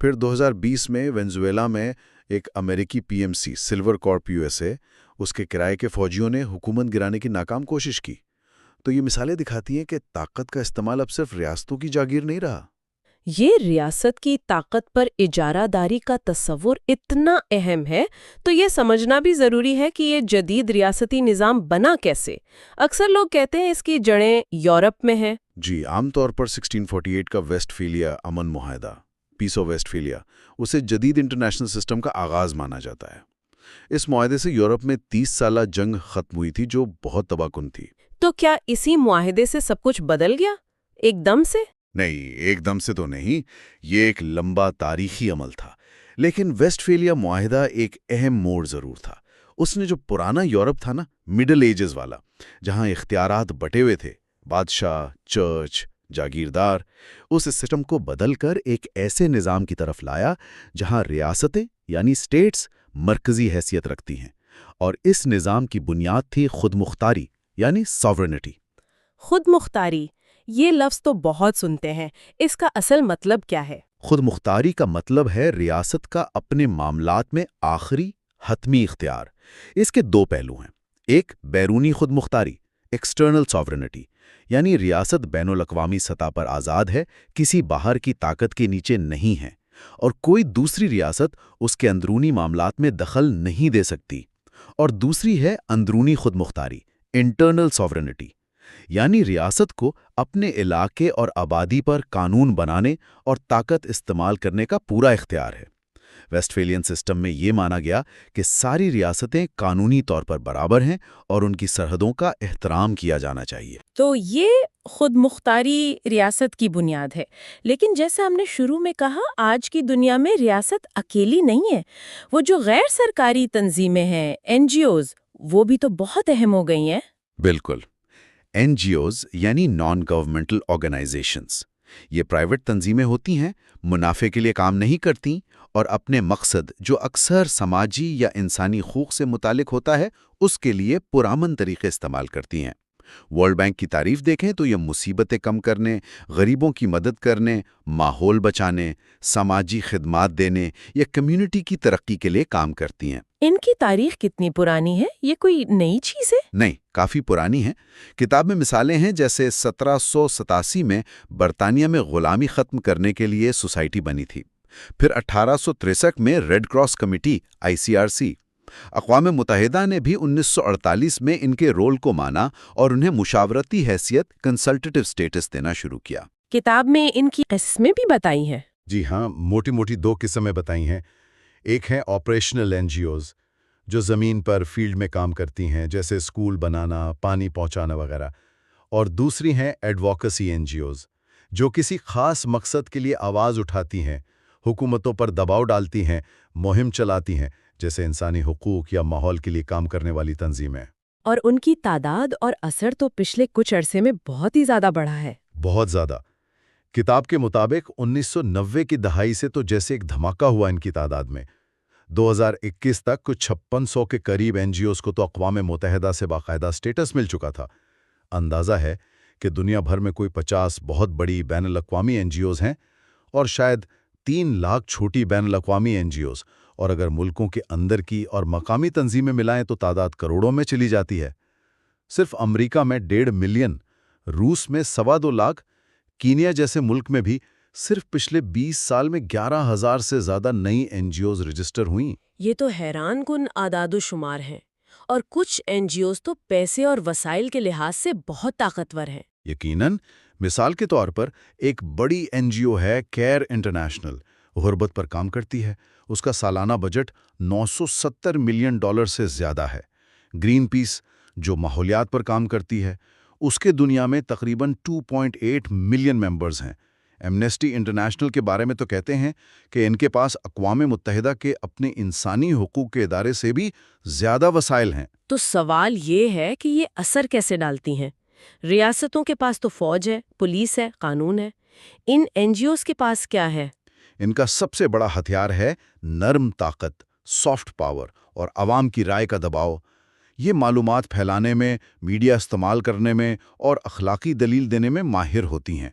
پھر 2020 میں وینزویلا میں ایک امریکی P M C silver corp U S A, اس کے کرائے کے فوجیوں نے حکومت گرانے کی ناکام کوشش کی۔ تو یہ مثالیں دکھاتی ہیں کہ طاقت کا استعمال اب صرف ریاستوں کی جاگیر نہیں رہا۔ یہ ریاست کی طاقت پر اجارہ داری کا تصور اتنا اہم ہے تو یہ سمجھنا بھی ضروری ہے کہ یہ جدید ریاستی نظام بنا کیسے۔ اکثر لوگ کہتے ہیں اس کی جڑیں یورپ میں ہیں۔ جی، عام طور پر 1648 کا ویسٹ فیلیا امن معاہدہ، پیس آف ویسٹ فیلیا، اسے جدید انٹرنیشنل سسٹم کا آغاز مانا جاتا ہے۔ اس معاہدے سے یورپ میں 30 سالہ جنگ ختم ہوئی تھی جو بہت تباہ کن تھی۔ تو کیا اسی معاہدے سے سب کچھ بدل گیا ایک دم سے؟ نہیں، ایک دم سے تو نہیں، یہ ایک لمبا تاریخی عمل تھا۔ لیکن ویسٹ فیلیا معاہدہ ایک اہم موڑ ضرور تھا۔ اس نے جو پرانا یورپ تھا نا، مڈل ایجز والا، جہاں اختیارات بٹے ہوئے تھے، بادشاہ، چرچ، جاگیردار، اس سسٹم کو بدل کر ایک ایسے نظام کی طرف لایا جہاں ریاستیں یعنی اسٹیٹس مرکزی حیثیت رکھتی ہیں، اور اس نظام کی بنیاد تھی خود مختاری یعنی ساورنٹی۔ خود مختاری، یہ لفظ تو بہت سنتے ہیں، اس کا اصل مطلب کیا ہے؟ خود مختاری کا مطلب ہے ریاست کا اپنے معاملات میں آخری حتمی اختیار۔ اس کے دو پہلو ہیں، ایک بیرونی خود مختاری ایکسٹرنل ساورنٹی، یعنی ریاست بین الاقوامی سطح پر آزاد ہے، کسی باہر کی طاقت کے نیچے نہیں ہے، اور کوئی دوسری ریاست اس کے اندرونی معاملات میں دخل نہیں دے سکتی۔ اور دوسری ہے اندرونی خود مختاری انٹرنل ساورنٹی، یعنی ریاست کو اپنے علاقے اور آبادی پر قانون بنانے اور طاقت استعمال کرنے کا پورا اختیار ہے۔ ویسٹ فیلین سسٹم میں یہ مانا گیا کہ ساری ریاستیں قانونی طور پر برابر ہیں اور ان کی سرحدوں کا احترام کیا جانا چاہیے۔ تو یہ خود مختاری ریاست کی بنیاد ہے، لیکن جیسے ہم نے شروع میں کہا، آج کی دنیا میں ریاست اکیلی نہیں ہے، وہ جو غیر سرکاری تنظیمیں ہیں، این جی اوز، وہ بھی تو بہت اہم ہو گئی ہیں۔ بالکل، این جی اوز یعنی نان گورنمنٹل آرگنائزیشنز، یہ پرائیویٹ تنظیمیں ہوتی ہیں، منافع کے لیے کام نہیں کرتی، اور اپنے مقصد جو اکثر سماجی یا انسانی حقوق سے متعلق ہوتا ہے اس کے لیے پرامن طریقے استعمال کرتی ہیں۔ ورلڈ بینک کی تعریف دیکھیں تو یہ مصیبتیں کم کرنے، غریبوں کی مدد کرنے، ماحول بچانے، سماجی خدمات دینے یا کمیونٹی کی ترقی کے لیے کام کرتی ہیں۔ ان کی تاریخ کتنی پرانی ہے؟ یہ کوئی نئی چیز ہے؟ نہیں، کافی پرانی ہیں۔ کتاب میں مثالیں ہیں، جیسے 1787 میں برطانیہ میں غلامی ختم کرنے کے لیے سوسائٹی بنی تھی، پھر 1863 میں ریڈ کراس کمیٹی ICRC۔ اقوام متحدہ نے بھی 1948 میں ان کے رول کو مانا اور انہیں مشاورتی حیثیت کنسلٹیٹو سٹیٹس دینا شروع کیا۔ کتاب میں ان کی قسمیں بھی بتائی ہیں؟ جی ہاں، موٹی موٹی دو قسمیں بتائی ہیں۔ ایک ہے آپریشنل این جی اوز، جو زمین پر فیلڈ میں کام کرتی ہیں، جیسے اسکول بنانا، پانی پہنچانا وغیرہ، اور دوسری ہیں ایڈووکیسی این جی اوز، جو کسی خاص مقصد کے لیے آواز اٹھاتی ہیں، حکومتوں پر دباؤ ڈالتی ہیں، مہم چلاتی ہیں، جیسے انسانی حقوق یا ماحول کے لیے کام کرنے والی تنظیمیں۔ اور ان کی تعداد اور اثر تو پچھلے کچھ عرصے میں بہت ہی زیادہ بڑھا ہے۔ بہت زیادہ۔ کتاب کے مطابق 1990 کی دہائی سے تو جیسے ایک دھماکہ ہوا ان کی تعداد میں۔ 2021 تک کچھ 5600 کے قریب این جی اوز کو تو اقوام متحدہ سے باقاعدہ سٹیٹس مل چکا تھا۔ اندازہ ہے کہ دنیا بھر میں کوئی 50 بہت بڑی بین الاقوامی این جی اوز ہیں اور شاید 3 لاکھ چھوٹی بین الاقوامی این جی اوز، اور اگر ملکوں کے اندر کی اور مقامی تنظیمیں ملائیں تو تعداد کروڑوں میں چلی جاتی ہے۔ صرف امریکہ میں 1.5 ملین، روس میں 2.25 لاکھ، کینیا جیسے ملک میں بھی صرف پچھلے 20 سال میں 11,000 سے زیادہ نئی این جی اوز رجسٹر ہوئیں۔ یہ تو حیران کن اعداد و شمار ہیں، اور کچھ این جی اوز تو پیسے اور وسائل کے لحاظ سے بہت طاقتور ہیں۔ یقیناً، مثال کے طور پر ایک بڑی این جی او ہے کیئر انٹرنیشنل، غربت پر کام کرتی ہے، اس کا سالانہ بجٹ $970 ملین سے زیادہ ہے۔ گرین پیس، جو ماحولیات پر کام کرتی ہے، اس کے دنیا میں تقریباً 2.8 ملین ممبرز ہیں۔ ایمنسٹی انٹرنیشنل کے بارے میں تو کہتے ہیں کہ ان کے پاس اقوام متحدہ کے اپنے انسانی حقوق کے ادارے سے بھی زیادہ وسائل ہیں۔ تو سوال یہ ہے کہ یہ اثر کیسے ڈالتی ہیں؟ ریاستوں کے پاس تو فوج ہے، پولیس ہے، قانون ہے، ان این جی اوز کے پاس کیا ہے؟ ان کا سب سے بڑا ہتھیار ہے نرم طاقت، سافٹ پاور اور عوام کی رائے کا دباؤ۔ یہ معلومات پھیلانے میں، میڈیا استعمال کرنے میں اور اخلاقی دلیل دینے میں ماہر ہوتی ہیں۔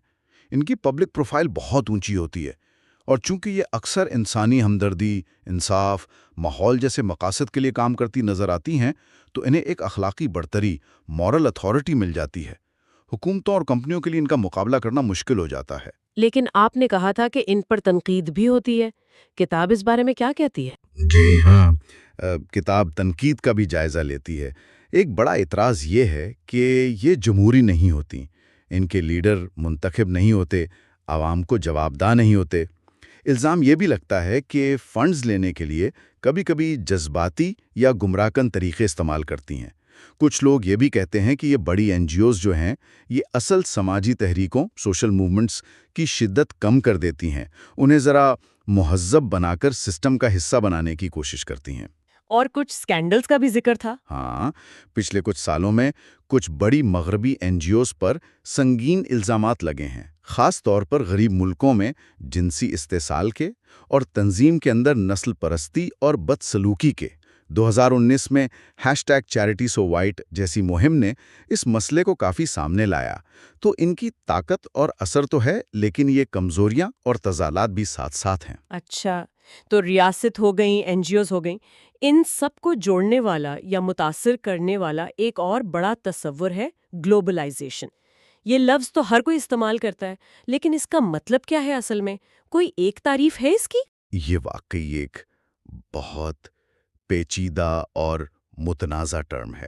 ان کی پبلک پروفائل بہت اونچی ہوتی ہے، اور چونکہ یہ اکثر انسانی ہمدردی، انصاف، ماحول جیسے مقاصد کے لیے کام کرتی نظر آتی ہیں، تو انہیں ایک اخلاقی برتری، مورل اتھارٹی مل جاتی ہے۔ حکومتوں اور کمپنیوں کے لیے ان کا مقابلہ کرنا مشکل ہو جاتا ہے۔ لیکن آپ نے کہا تھا کہ ان پر تنقید بھی ہوتی ہے، کتاب اس بارے میں کیا کہتی ہے؟ جی ہاں، کتاب تنقید کا بھی جائزہ لیتی ہے۔ ایک بڑا اعتراض یہ ہے کہ یہ جمہوری نہیں ہوتی، ان کے لیڈر منتخب نہیں ہوتے، عوام کو جوابدہ نہیں ہوتے۔ الزام یہ بھی لگتا ہے کہ فنڈز لینے کے لیے کبھی کبھی جذباتی یا گمراہ کن طریقے استعمال کرتی ہیں۔ کچھ لوگ یہ بھی کہتے ہیں کہ یہ بڑی این جی اوز جو ہیں، یہ اصل سماجی تحریکوں، سوشل موومنٹس کی شدت کم کر دیتی ہیں، انہیں ذرا مہذب بنا کر سسٹم کا حصہ بنانے کی کوشش کرتی ہیں۔ اور کچھ سکینڈلز کا بھی ذکر تھا۔ ہاں، پچھلے کچھ سالوں میں کچھ بڑی مغربی این جی اوز پر سنگین الزامات لگے ہیں، خاص طور پر غریب ملکوں میں جنسی استحصال کے اور تنظیم کے اندر نسل پرستی اور بدسلوکی کے۔ 2019 میں #چیریٹی سو وائٹ جیسی مہم نے اس مسئلے کو کافی سامنے لایا۔ تو ان کی طاقت اور اثر تو ہے، لیکن یہ کمزوریاں اور تضادات بھی ساتھ ساتھ ہیں۔ اچھا، تو ریاست ہو گئیں، این جی اوز ہو گئیں، ان سب کو جوڑنے والا یا متاثر کرنے والا ایک اور بڑا تصور ہے گلوبلائزیشن۔ یہ لفظ تو ہر کوئی استعمال کرتا ہے، لیکن اس کا مطلب کیا ہے اصل میں؟ کوئی ایک تعریف ہے اس کی؟ یہ واقعی ایک بہت پیچیدہ اور متنازع ٹرم ہے۔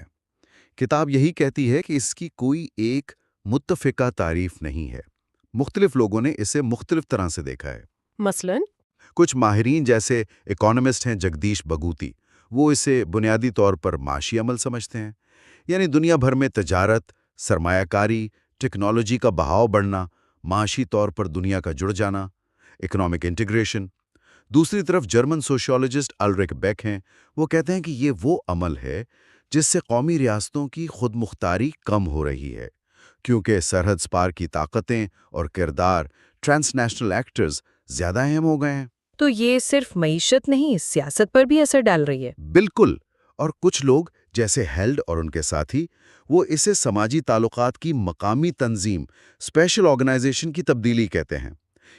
کتاب یہی کہتی ہے کہ اس کی کوئی ایک متفقہ تعریف نہیں ہے۔ مختلف لوگوں نے اسے مختلف طرح سے دیکھا ہے۔ مثلاً کچھ ماہرین جیسے اکانومسٹ ہیں جگدیش بگوتی، وہ اسے بنیادی طور پر معاشی عمل سمجھتے ہیں، یعنی دنیا بھر میں تجارت، سرمایہ کاری، ٹیکنالوجی کا بہاؤ بڑھنا، معاشی طور پر دنیا کا جڑ جانا، اکنامک انٹیگریشن۔ دوسری طرف جرمن سوشیولوجسٹ الرک بیک ہیں، وہ کہتے ہیں کہ یہ وہ عمل ہے جس سے قومی ریاستوں کی خود مختاری کم ہو رہی ہے، کیونکہ سرحد پار کی طاقتیں اور کردار ٹرانس نیشنل ایکٹرز زیادہ اہم ہو گئے ہیں۔ تو یہ صرف معیشت نہیں، سیاست پر بھی اثر ڈال رہی ہے۔ بالکل، اور کچھ لوگ جیسے ہیلڈ اور ان کے ساتھی، وہ اسے سماجی تعلقات کی مقامی تنظیم، اسپیشل آرگنائزیشن کی تبدیلی کہتے ہیں،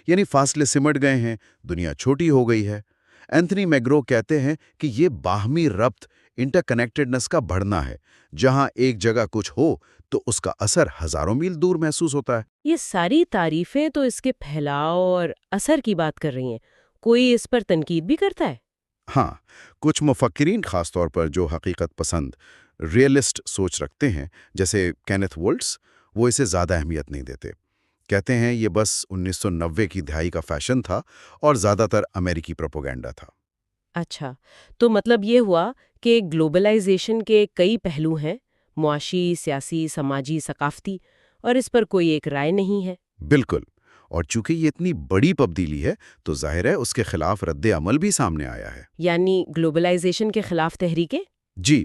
یعنی فاصلے سمٹ گئے ہیں، دنیا چھوٹی ہو گئی ہے۔ اینتھنی میگرو کہتے ہیں کہ یہ باہمی ربط، انٹر کنیکٹڈنس کا بڑھنا ہے، جہاں ایک جگہ کچھ ہو تو اس کا اثر ہزاروں میل دور محسوس ہوتا ہے۔ یہ ساری تعریفیں تو اس کے پھیلاؤ اور اثر کی بات کر رہی ہیں، کوئی اس پر تنقید بھی کرتا ہے؟ ہاں، کچھ مفکرین، خاص طور پر جو حقیقت پسند، ریئلسٹ سوچ رکھتے ہیں، جیسے کینتھ وولٹس، وہ اسے زیادہ اہمیت نہیں دیتے۔ کہتے ہیں یہ بس 1990 کی دہائی کا فیشن تھا اور زیادہ تر امریکی پروپیگنڈا تھا۔ اچھا، تو مطلب یہ ہوا کہ گلوبلائزیشن کے کئی پہلو ہیں، معاشی، سیاسی، سماجی، ثقافتی، اور اس پر کوئی ایک رائے نہیں ہے۔ بالکل، اور چونکہ یہ اتنی بڑی تبدیلی ہے تو ظاہر ہے اس کے خلاف رد عمل بھی سامنے آیا ہے۔ یعنی گلوبلائزیشن کے خلاف تحریکیں؟ جی،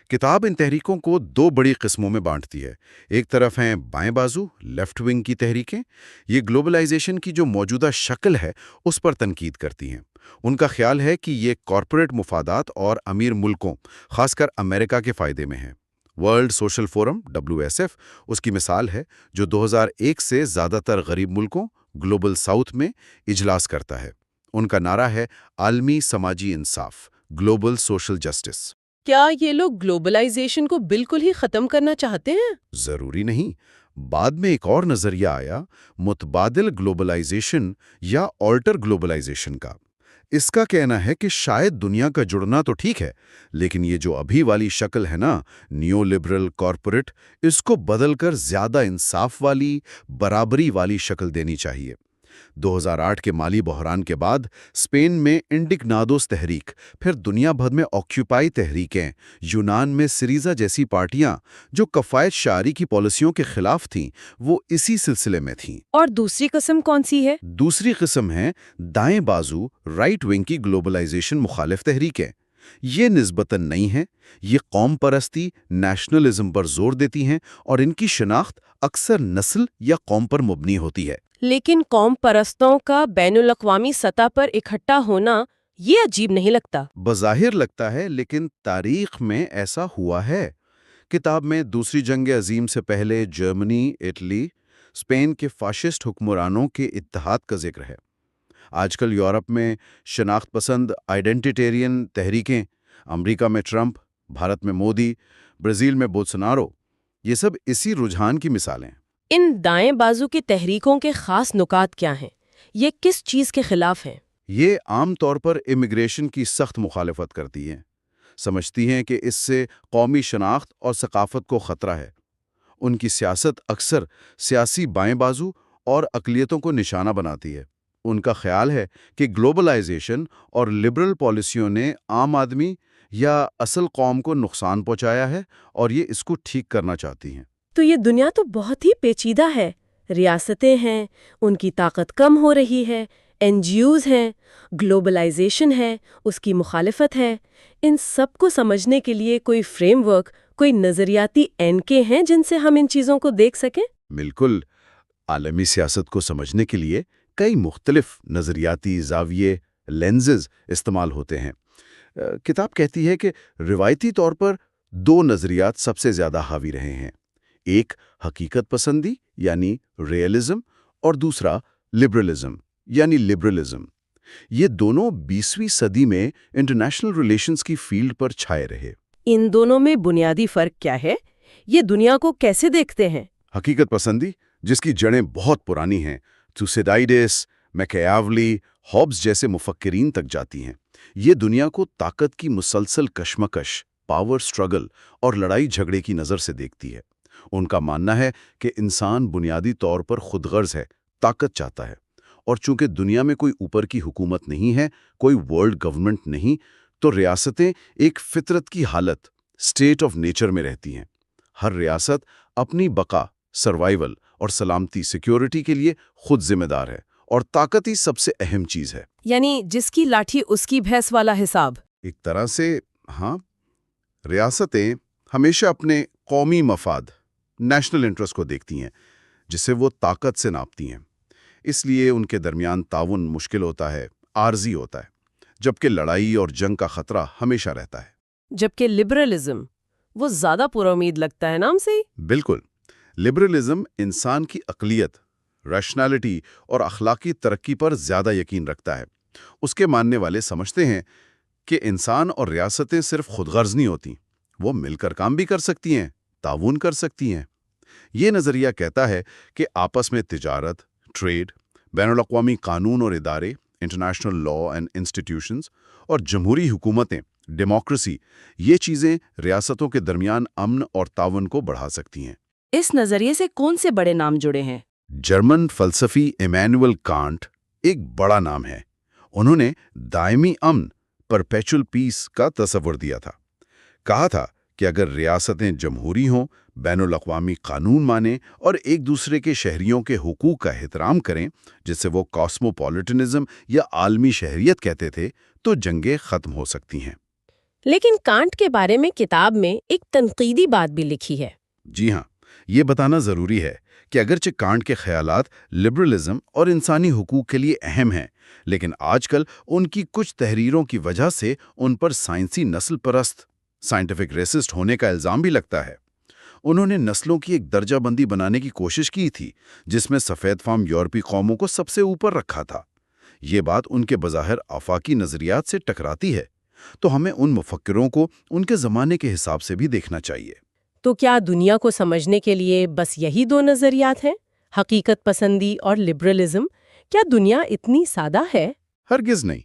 کتاب ان تحریکوں کو دو بڑی قسموں میں بانٹتی ہے۔ ایک طرف ہیں بائیں بازو، لیفٹ ونگ کی تحریکیں، یہ گلوبلائزیشن کی جو موجودہ شکل ہے اس پر تنقید کرتی ہیں۔ ان کا خیال ہے کہ یہ کارپوریٹ مفادات اور امیر ملکوں، خاص کر امریکہ کے فائدے میں ہے۔ ورلڈ سوشل فورم WSF اس کی مثال ہے، جو 2001 سے زیادہ تر غریب ملکوں، گلوبل ساؤتھ میں اجلاس کرتا ہے۔ ان کا نعرہ ہے عالمی سماجی انصاف، گلوبل سوشل جسٹس۔ کیا یہ لوگ گلوبلائزیشن کو بالکل ہی ختم کرنا چاہتے ہیں؟ ضروری نہیں۔ بعد میں ایک اور نظریہ آیا، متبادل گلوبلائزیشن یا آلٹر گلوبلائزیشن کا۔ اس کا کہنا ہے کہ شاید دنیا کا جڑنا تو ٹھیک ہے، لیکن یہ جو ابھی والی شکل ہے نا، نیو لبرل کارپوریٹ، اس کو بدل کر زیادہ انصاف والی، برابری والی شکل دینی چاہیے۔ 2008 کے مالی بحران کے بعد اسپین میں انڈیگنادوس تحریک، پھر دنیا بھر میں آکیوپائی تحریکیں، یونان میں سریزا جیسی پارٹیاں جو کفایت شعاری کی پالیسیوں کے خلاف تھیں، وہ اسی سلسلے میں تھیں۔ اور دوسری قسم کون سی ہے؟ دوسری قسم ہے دائیں بازو، رائٹ ونگ کی گلوبلائزیشن مخالف تحریکیں۔ یہ نسبتاً نئی ہیں، یہ قوم پرستی، نیشنلزم پر زور دیتی ہیں، اور ان کی شناخت اکثر نسل یا قوم پر مبنی ہوتی ہے۔ لیکن قوم پرستوں کا بین الاقوامی سطح پر اکٹھا ہونا یہ عجیب نہیں لگتا؟ بظاہر لگتا ہے، لیکن تاریخ میں ایسا ہوا ہے۔ کتاب میں دوسری جنگ عظیم سے پہلے جرمنی، اٹلی، اسپین کے فاشسٹ حکمرانوں کے اتحاد کا ذکر ہے۔ آج کل یورپ میں شناخت پسند آئیڈینٹیٹیرین تحریکیں، امریکہ میں ٹرمپ، بھارت میں مودی، برازیل میں بولسونارو، یہ سب اسی رجحان کی مثالیں ہیں۔ ان دائیں بازو کی تحریکوں کے خاص نکات کیا ہیں؟ یہ کس چیز کے خلاف ہیں؟ یہ عام طور پر امیگریشن کی سخت مخالفت کرتی ہیں، سمجھتی ہیں کہ اس سے قومی شناخت اور ثقافت کو خطرہ ہے۔ ان کی سیاست اکثر سیاسی بائیں بازو اور اقلیتوں کو نشانہ بناتی ہے۔ ان کا خیال ہے کہ گلوبلائزیشن اور لبرل پالیسیوں نے عام آدمی یا اصل قوم کو نقصان پہنچایا ہے اور یہ اس کو ٹھیک کرنا چاہتی ہیں۔ تو یہ دنیا تو بہت ہی پیچیدہ ہے، ریاستیں ہیں، ان کی طاقت کم ہو رہی ہے، این جی اوز ہیں، گلوبلائزیشن ہے، اس کی مخالفت ہے۔ ان سب کو سمجھنے کے لیے کوئی فریم ورک، کوئی نظریاتی اینکے ہیں جن سے ہم ان چیزوں کو دیکھ سکیں؟ بالکل، عالمی سیاست کو سمجھنے کے لیے کئی مختلف نظریاتی زاویے، لینزز استعمال ہوتے ہیں۔ کتاب کہتی ہے کہ روایتی طور پر دو نظریات سب سے زیادہ حاوی رہے ہیں، ایک حقیقت پسندی یعنی ریئلزم اور دوسرا لبرلزم یعنی لبرلزم۔ یہ دونوں 20ویں صدی میں انٹرنیشنل ریلیشنز کی فیلڈ پر چھائے رہے۔ ان دونوں میں بنیادی فرق کیا ہے؟ یہ دنیا کو کیسے دیکھتے ہیں؟ حقیقت پسندی، جس کی جڑیں بہت پرانی ہیں، تھوسیڈائیڈس، میکیاولی، ہابس جیسے مفکرین تک جاتی ہیں، یہ دنیا کو طاقت کی مسلسل کشمکش، پاور سٹرگل اور لڑائی جھگڑے کی نظر سے دیکھتی ہے۔ ان کا ماننا ہے کہ انسان بنیادی طور پر خود غرض ہے، طاقت چاہتا ہے، اور چونکہ دنیا میں کوئی اوپر کی حکومت نہیں ہے، کوئی ورلڈ گورنمنٹ نہیں، تو ریاستیں ایک فطرت کی حالت، اسٹیٹ آف نیچر میں رہتی ہیں۔ ہر ریاست اپنی بقا، سروائیول اور سلامتی سیکیورٹی کے لیے خود ذمہ دار ہے، اور طاقت ہی سب سے اہم چیز ہے۔ یعنی جس کی لاٹھی اس کی بھینس والا حساب۔ ایک طرح سے ہاں، ریاستیں ہمیشہ اپنے قومی مفاد، نیشنل انٹرسٹ کو دیکھتی ہیں، جسے وہ طاقت سے ناپتی ہیں۔ اس لیے ان کے درمیان تعاون مشکل ہوتا ہے، عارضی ہوتا ہے، جبکہ لڑائی اور جنگ کا خطرہ ہمیشہ رہتا ہے۔ جبکہ لبرلزم وہ زیادہ پورا امید لگتا ہے نام سے ہی۔ بالکل، لبرلزم انسان کی عقلیت، ریشنالٹی اور اخلاقی ترقی پر زیادہ یقین رکھتا ہے۔ اس کے ماننے والے سمجھتے ہیں کہ انسان اور ریاستیں صرف خود غرض نہیں ہوتی، وہ مل کر کام بھی کر سکتی ہیں، تعاون کر سکتی ہیں۔ یہ نظریہ کہتا ہے کہ آپس میں تجارت، ٹریڈ، بین الاقوامی قانون اور ادارے، انٹرنیشنل لا اینڈ انسٹیٹیوشنز، اور جمہوری حکومتیں، ڈیموکریسی، یہ چیزیں ریاستوں کے درمیان امن اور تعاون کو بڑھا سکتی ہیں۔ اس نظریے سے کون سے بڑے نام جڑے ہیں؟ جرمن فلسفی ایمینوئل کانٹ ایک بڑا نام ہے۔ انہوں نے دائمی امن، پرپیچول پیس کا تصور دیا تھا۔ کہا تھا کہ اگر ریاستیں جمہوری ہوں، بین الاقوامی قانون مانیں اور ایک دوسرے کے شہریوں کے حقوق کا احترام کریں، جسے وہ کاسموپولیٹنزم یا عالمی شہریت کہتے تھے، تو جنگیں ختم ہو سکتی ہیں۔ لیکن کانٹ کے بارے میں کتاب میں ایک تنقیدی بات بھی لکھی ہے۔ جی ہاں، یہ بتانا ضروری ہے کہ اگرچہ کانٹ کے خیالات لبرلزم اور انسانی حقوق کے لیے اہم ہیں، لیکن آج کل ان کی کچھ تحریروں کی وجہ سے ان پر سائنسی نسل پرست، سائنٹیفک ریسسٹ ہونے کا الزام بھی لگتا ہے۔ انہوں نے نسلوں کی ایک درجہ بندی بنانے کی کوشش کی تھی، جس میں سفید فام یورپی قوموں کو سب سے اوپر رکھا تھا۔ یہ بات ان کے بظاہر آفاقی نظریات سے ٹکراتی ہے، تو ہمیں ان مفکروں کو ان کے زمانے کے حساب سے بھی دیکھنا چاہیے۔ تو کیا دنیا کو سمجھنے کے لیے بس یہی دو نظریات ہیں، حقیقت پسندی اور لبرلزم؟ کیا دنیا اتنی سادہ ہے؟ ہرگز نہیں۔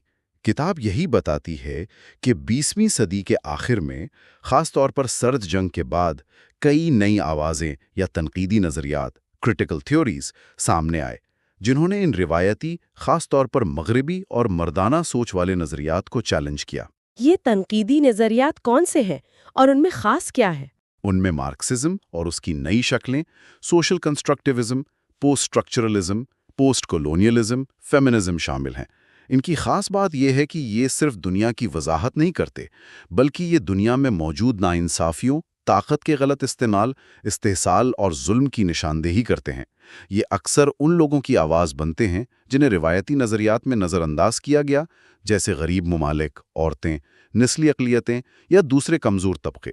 کتاب یہی بتاتی ہے کہ 20ویں صدی کے آخر میں، خاص طور پر سرد جنگ کے بعد، کئی نئی آوازیں یا تنقیدی نظریات، کرٹیکل تھیوریز، سامنے آئے، جنہوں نے ان روایتی، خاص طور پر مغربی اور مردانہ سوچ والے نظریات کو چیلنج کیا۔ یہ تنقیدی نظریات کون سے ہیں اور ان میں خاص کیا ہے؟ ان میں مارکسزم اور اس کی نئی شکلیں، social constructivism, post structuralism, post colonialism, feminism شامل ہیں۔ ان کی خاص بات یہ ہے کہ یہ صرف دنیا کی وضاحت نہیں کرتے، بلکہ یہ دنیا میں موجود ناانصافیوں، طاقت کے غلط استعمال، استحصال اور ظلم کی نشاندہی کرتے ہیں۔ یہ اکثر ان لوگوں کی آواز بنتے ہیں جنہیں روایتی نظریات میں نظر انداز کیا گیا، جیسے غریب ممالک، عورتیں، نسلی اقلیتیں یا دوسرے کمزور طبقے۔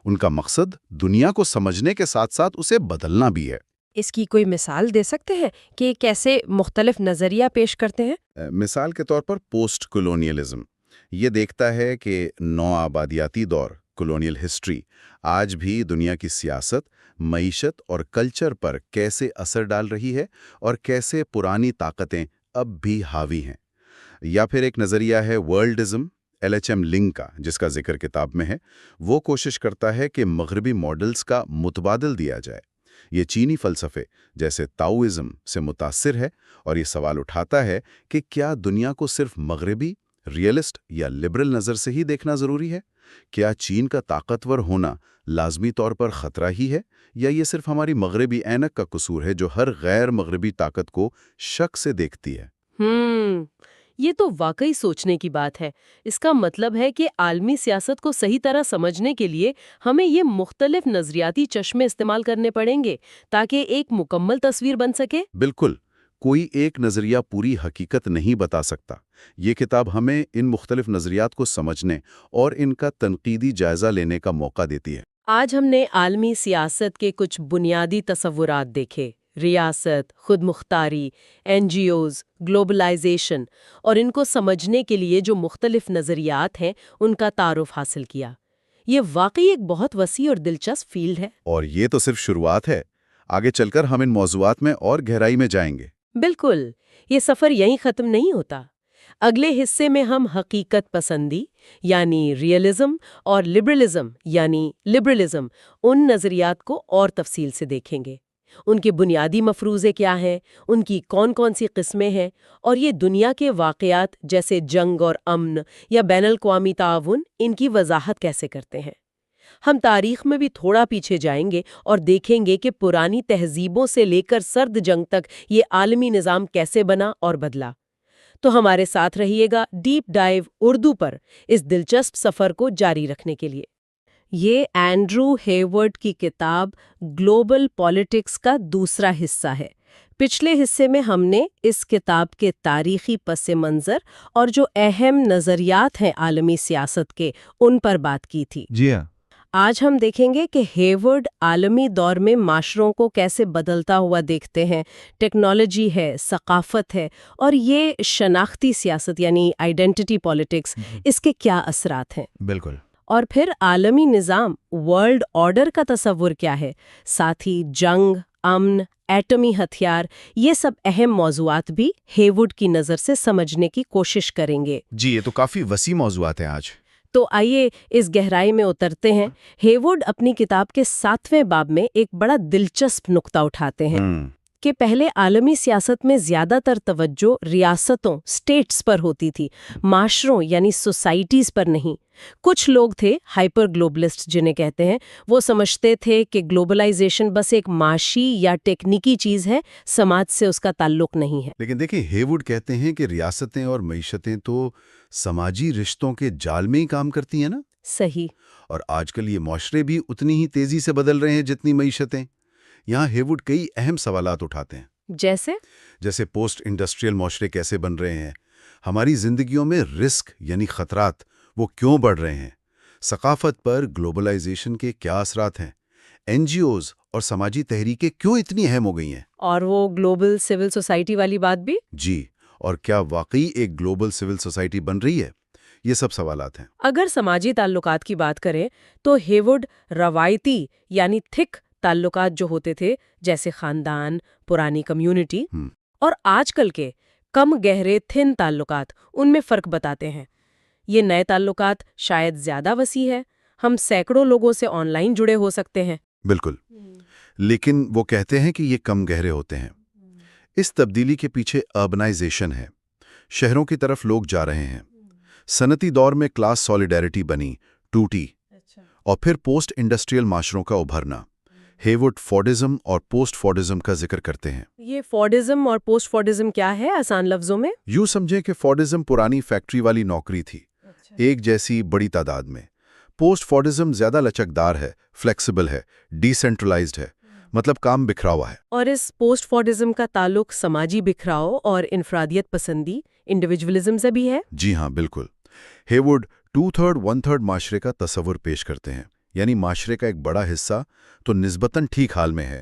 ان کا مقصد دنیا کو سمجھنے کے ساتھ ساتھ اسے بدلنا بھی ہے۔ اس کی کوئی مثال دے سکتے ہیں کہ کیسے مختلف نظریہ پیش کرتے ہیں؟ مثال کے طور پر پوسٹ کولونیلزم یہ دیکھتا ہے کہ نو آبادیاتی دور کولونیل ہسٹری آج بھی دنیا کی سیاست، معیشت اور کلچر پر کیسے اثر ڈال رہی ہے اور کیسے پرانی طاقتیں اب بھی حاوی ہیں۔ یا پھر ایک نظریہ ہے ورلڈزم، LHM لنگ کا، جس کا ذکر کتاب میں ہے۔ وہ کوشش کرتا ہے کہ مغربی ماڈلز کا متبادل دیا جائے۔ یہ چینی فلسفے جیسے تاؤزم سے متاثر ہے اور یہ سوال اٹھاتا ہے کہ کیا دنیا کو صرف مغربی، ریئلسٹ یا لبرل نظر سے ہی دیکھنا ضروری ہے؟ کیا چین کا طاقتور ہونا لازمی طور پر خطرہ ہی ہے، یا یہ صرف ہماری مغربی اینک کا قصور ہے جو ہر غیر مغربی طاقت کو شک سے دیکھتی ہے؟ یہ تو واقعی سوچنے کی بات ہے۔ اس کا مطلب ہے کہ عالمی سیاست کو صحیح طرح سمجھنے کے لیے ہمیں یہ مختلف نظریاتی چشمے استعمال کرنے پڑیں گے تاکہ ایک مکمل تصویر بن سکے۔ بالکل، کوئی ایک نظریہ پوری حقیقت نہیں بتا سکتا۔ یہ کتاب ہمیں ان مختلف نظریات کو سمجھنے اور ان کا تنقیدی جائزہ لینے کا موقع دیتی ہے۔ آج ہم نے عالمی سیاست کے کچھ بنیادی تصورات دیکھے: ریاست، خود مختاری، NGOs، گلوبلائزیشن، اور ان کو سمجھنے کے لیے جو مختلف نظریات ہیں ان کا تعارف حاصل کیا۔ یہ واقعی ایک بہت وسیع اور دلچسپ فیلڈ ہے۔ اور یہ تو صرف شروعات ہے، آگے چل کر ہم ان موضوعات میں اور گہرائی میں جائیں گے۔ بالکل، یہ سفر یہیں ختم نہیں ہوتا۔ اگلے حصے میں ہم حقیقت پسندی یعنی ریئلزم اور لبرلزم یعنی لبرلزم ان نظریات کو اور تفصیل سے دیکھیں گے۔ ان کے بنیادی مفروضے کیا ہیں، ان کی کون کون سی قسمیں ہیں، اور یہ دنیا کے واقعات جیسے جنگ اور امن یا بین الاقوامی تعاون ان کی وضاحت کیسے کرتے ہیں۔ ہم تاریخ میں بھی تھوڑا پیچھے جائیں گے اور دیکھیں گے کہ پرانی تہذیبوں سے لے کر سرد جنگ تک یہ عالمی نظام کیسے بنا اور بدلا۔ تو ہمارے ساتھ رہیے گا ڈیپ ڈائیو اردو پر اس دلچسپ سفر کو جاری رکھنے کے لیے۔ یہ اینڈرو ہیورڈ کی کتاب گلوبل پالیٹکس کا دوسرا حصہ ہے۔ پچھلے حصے میں ہم نے اس کتاب کے تاریخی پس منظر اور جو اہم نظریات ہیں عالمی سیاست کے، ان پر بات کی تھی۔ جی ہاں، آج ہم دیکھیں گے کہ ہیورڈ عالمی دور میں معاشروں کو کیسے بدلتا ہوا دیکھتے ہیں۔ ٹیکنالوجی ہے، ثقافت ہے، اور یہ شناختی سیاست یعنی آئیڈینٹی پالیٹکس، اس کے کیا اثرات ہیں۔ بالکل۔ اور پھر عالمی نظام، ورلڈ آرڈر کا تصور کیا ہے، ساتھ ہی جنگ، امن، ایٹمی ہتھیار، یہ سب اہم موضوعات بھی ہیورڈ کی نظر سے سمجھنے کی کوشش کریں گے۔ جی، یہ تو کافی وسیع موضوعات ہیں آج۔ تو آئیے اس گہرائی میں اترتے ہیں۔ ہیورڈ اپنی کتاب کے 7ویں باب میں ایک بڑا دلچسپ نقطہ اٹھاتے ہیں کہ پہلے عالمی سیاست میں زیادہ تر توجہ ریاستوں، اسٹیٹس پر ہوتی تھی، معاشروں یعنی سوسائٹیز پر نہیں۔ کچھ لوگ تھے ہائپر گلوبلسٹ جنہیں کہتے ہیں، وہ سمجھتے تھے کہ گلوبلائزیشن بس ایک معاشی یا ٹیکنیکی چیز ہے، سماج سے اس کا تعلق نہیں ہے۔ لیکن دیکھیں، ہیورڈ کہتے ہیں کہ ریاستیں اور معیشتیں تو سماجی رشتوں کے جال میں ہی کام کرتی ہیں نا۔ صحیح۔ اور آج کل یہ معاشرے بھی اتنی ہی تیزی سے بدل رہے ہیں جتنی معیشتیں۔ یہاں ہیورڈ کئی اہم سوالات اٹھاتے ہیں، جیسے پوسٹ انڈسٹریل معاشرے کیسے بن رہے ہیں، ہماری زندگیوں میں رسک یعنی خطرات وہ کیوں بڑھ رہے ہیں، ثقافت پر گلوبلائزیشن کے کیا اثرات ہیں، NGOs اور سماجی تحریکیں کیوں اتنی اہم ہو گئی ہیں، اور وہ گلوبل سول سوسائٹی والی بات بھی۔ جی، اور کیا واقعی ایک گلوبل سول سوسائٹی بن رہی ہے؟ یہ سب سوالات ہیں۔ اگر سماجی تعلقات کی بات کریں تو ہیورڈ روایتی یعنی تھک تعلقات جو ہوتے تھے جیسے خاندان، پرانی کمیونٹی، اور آج کل کے کم گہرے تھن تعلقات، ان میں فرق بتاتے ہیں۔ یہ نئے تعلقات شاید زیادہ وسیع ہے، ہم سینکڑوں لوگوں سے آن لائن جڑے ہو سکتے ہیں۔ بالکل، لیکن وہ کہتے ہیں کہ یہ کم گہرے ہوتے ہیں۔ اس تبدیلی کے پیچھے اربنائزیشن ہے، شہروں کی طرف لوگ جا رہے ہیں، صنعتی دور میں کلاس سولیڈیرٹی بنی، ٹوٹی، اور پھر پوسٹ انڈسٹریل معاشروں کا ابھرنا۔ ہیورڈ فورڈزم اور پوسٹ فورڈزم کا ذکر کرتے ہیں۔ یہ فورڈزم اور پوسٹ فورڈزم کیا ہے آسان لفظوں میں؟ یوں سمجھیں کہ فورڈزم پرانی فیکٹری والی نوکری تھی، ایک جیسی بڑی تعداد میں۔ پوسٹ فورڈزم زیادہ لچکدار ہے، فلیکسیبل ہے، ڈی سینٹرلائزڈ ہے، مطلب کام بکھرا ہوا ہے۔ اور اس پوسٹ فورڈزم کا تعلق سماجی بکھراؤ اور انفرادیت پسندی، انڈیویجولزم سے بھی ہے؟ جی ہاں، بالکل۔ ہیورڈ 2/3 1/3 معاشرے کا تصور پیش کرتے ہیں، یعنی معاشرے کا ایک بڑا حصہ تو نسبتاً ٹھیک حال میں ہے،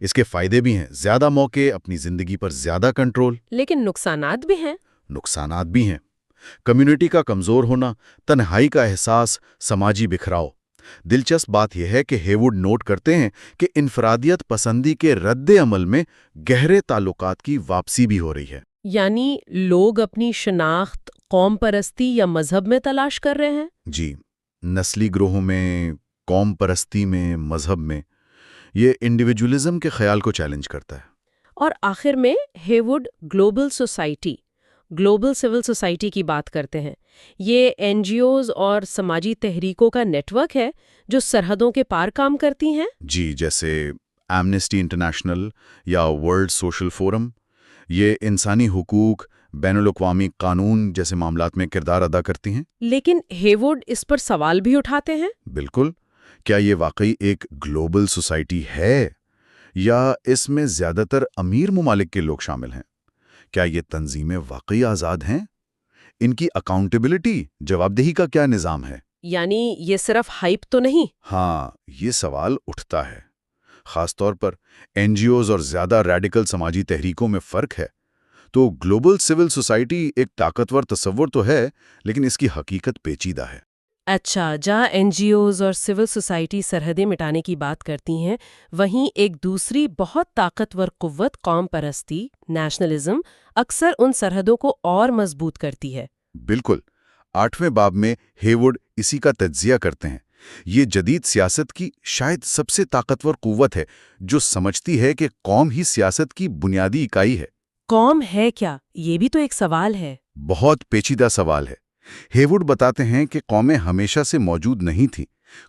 اس کے فائدے بھی ہیں، زیادہ موقع، اپنی زندگی پر زیادہ کنٹرول۔ لیکن نقصانات بھی ہیں۔ نقصانات بھی ہیں، کمیونٹی کا کمزور ہونا، تنہائی کا احساس، سماجی بکھراؤ۔ دلچسپ بات یہ ہے کہ ہیوڈ نوٹ کرتے ہیں کہ انفرادیت پسندی کے رد عمل میں گہرے تعلقات کی واپسی بھی ہو رہی ہے۔ یعنی لوگ اپنی شناخت قوم پرستی یا مذہب میں تلاش کر رہے ہیں؟ جی، نسلی گروہوں میں، قوم پرستی میں، مذہب میں۔ یہ انڈیویجولزم کے خیال کو چیلنج کرتا ہے۔ اور آخر میں ہیوڈ global society, global civil society کی بات کرتے ہیں۔ یہ این جی اوز اور سماجی تحریکوں کا نیٹ ورک ہے جو سرحدوں کے پار کام کرتی ہیں۔ جی، جیسے ایمنسٹی انٹرنیشنل یا ورلڈ سوشل فورم۔ یہ انسانی حقوق، بین الاقوامی قانون جیسے معاملات میں کردار ادا کرتی ہیں۔ لیکن ہیوڈ اس پر سوال بھی اٹھاتے ہیں۔ بالکل، کیا یہ واقعی ایک گلوبل سوسائٹی ہے یا اس میں زیادہ تر امیر ممالک کے لوگ شامل ہیں؟ کیا یہ تنظیمیں واقعی آزاد ہیں؟ ان کی اکاؤنٹیبلٹی، جواب دہی کا کیا نظام ہے؟ یعنی یہ صرف ہائپ تو نہیں؟ ہاں، یہ سوال اٹھتا ہے۔ خاص طور پر این جی اوز اور زیادہ ریڈیکل سماجی تحریکوں میں فرق ہے۔ تو گلوبل سول سوسائٹی ایک طاقتور تصور تو ہے، لیکن اس کی حقیقت پیچیدہ ہے۔ اچھا، جہاں این جی اوز اور سول سوسائٹی سرحدیں مٹانے کی بات کرتی ہیں، وہیں ایک دوسری بہت طاقتور قوت قوم پرستی، نیشنلزم، اکثر ان سرحدوں کو اور مضبوط کرتی ہے۔ بالکل، 8ویں باب میں ہیوڈ اسی کا تجزیہ کرتے ہیں۔ یہ جدید سیاست کی شاید سب سے طاقتور قوت ہے جو سمجھتی ہے کہ قوم ہی سیاست کی بنیادی اکائی ہے۔ قوم ہے کیا؟ یہ بھی تو ایک سوال ہے۔ بہت پیچیدہ سوال ہے۔ ہیوڈ بتاتے ہیں کہ قومیں ہمیشہ سے موجود نہیں تھیں۔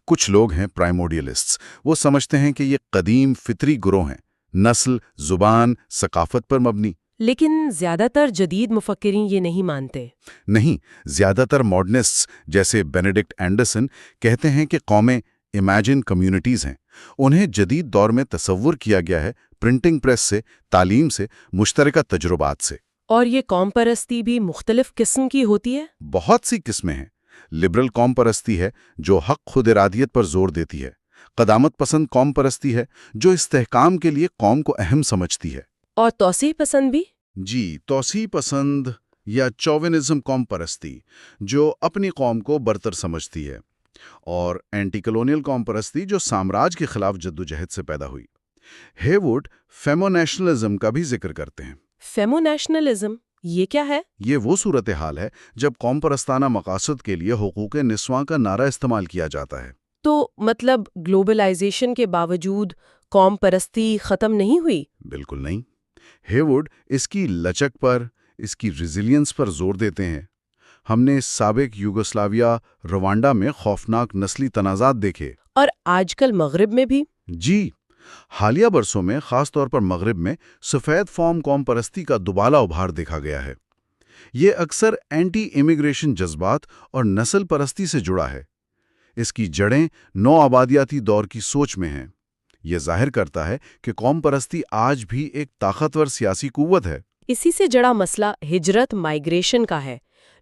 کچھ لوگ ہیں پرائمورڈیلسٹس، وہ سمجھتے ہیں کہ یہ قدیم فطری گروہ ہیں، نسل، زبان، ثقافت پر مبنی۔ لیکن زیادہ تر جدید مفکرین یہ نہیں مانتے۔ نہیں، زیادہ تر ماڈرنسٹس جیسے بینیڈکٹ اینڈرسن کہتے ہیں کہ قومیں امیجن کمیونٹیز ہیں۔ انہیں جدید دور میں تصور کیا گیا ہے پرنٹنگ پریس سے، تعلیم سے، مشترکہ تجربات سے۔ اور یہ قوم پرستی بھی مختلف قسم کی ہوتی ہے؟ بہت سی قسمیں ہیں۔ لبرل قوم پرستی ہے جو حق خود ارادیت پر زور دیتی ہے۔ قدامت پسند قوم پرستی ہے جو استحکام کے لیے قوم کو اہم سمجھتی ہے۔ اور توسیع پسند بھی؟ جی، توسیع پسند یا چوونزم قوم پرستی جو اپنی قوم کو برتر سمجھتی ہے، اور اینٹی کلونیل قوم پرستی جو سامراج کے خلاف جدوجہد سے پیدا ہوئی۔ ہیوڈ فیمو نیشنلزم کا بھی ذکر کرتے ہیں۔ فیمو نیشنلزم یہ کیا ہے؟ یہ وہ صورتحال ہے جب قوم پرستانہ مقاصد کے لیے حقوق نسواں کا نعرہ استعمال کیا جاتا ہے۔ تو مطلب گلوبلائزیشن کے باوجود قوم پرستی ختم نہیں ہوئی؟ بالکل نہیں۔ ہیوڈ اس کی لچک پر، اس کی ریزیلینس پر زور دیتے ہیں۔ ہم نے سابق یوگوسلاویا، روانڈا میں خوفناک نسلی تنازعات دیکھے۔ اور آج کل مغرب میں بھی؟ جی، حالیہ برسوں میں خاص طور پر مغرب میں سفید فام قوم پرستی کا دوبالا ابھار دیکھا گیا ہے۔ یہ اکثر اینٹی امیگریشن جذبات اور نسل پرستی سے جڑا ہے۔ اس کی جڑیں نو آبادیاتی دور کی سوچ میں ہیں۔ یہ ظاہر کرتا ہے کہ قوم پرستی آج بھی ایک طاقتور سیاسی قوت ہے۔ اسی سے جڑا مسئلہ ہجرت، مائیگریشن کا ہے۔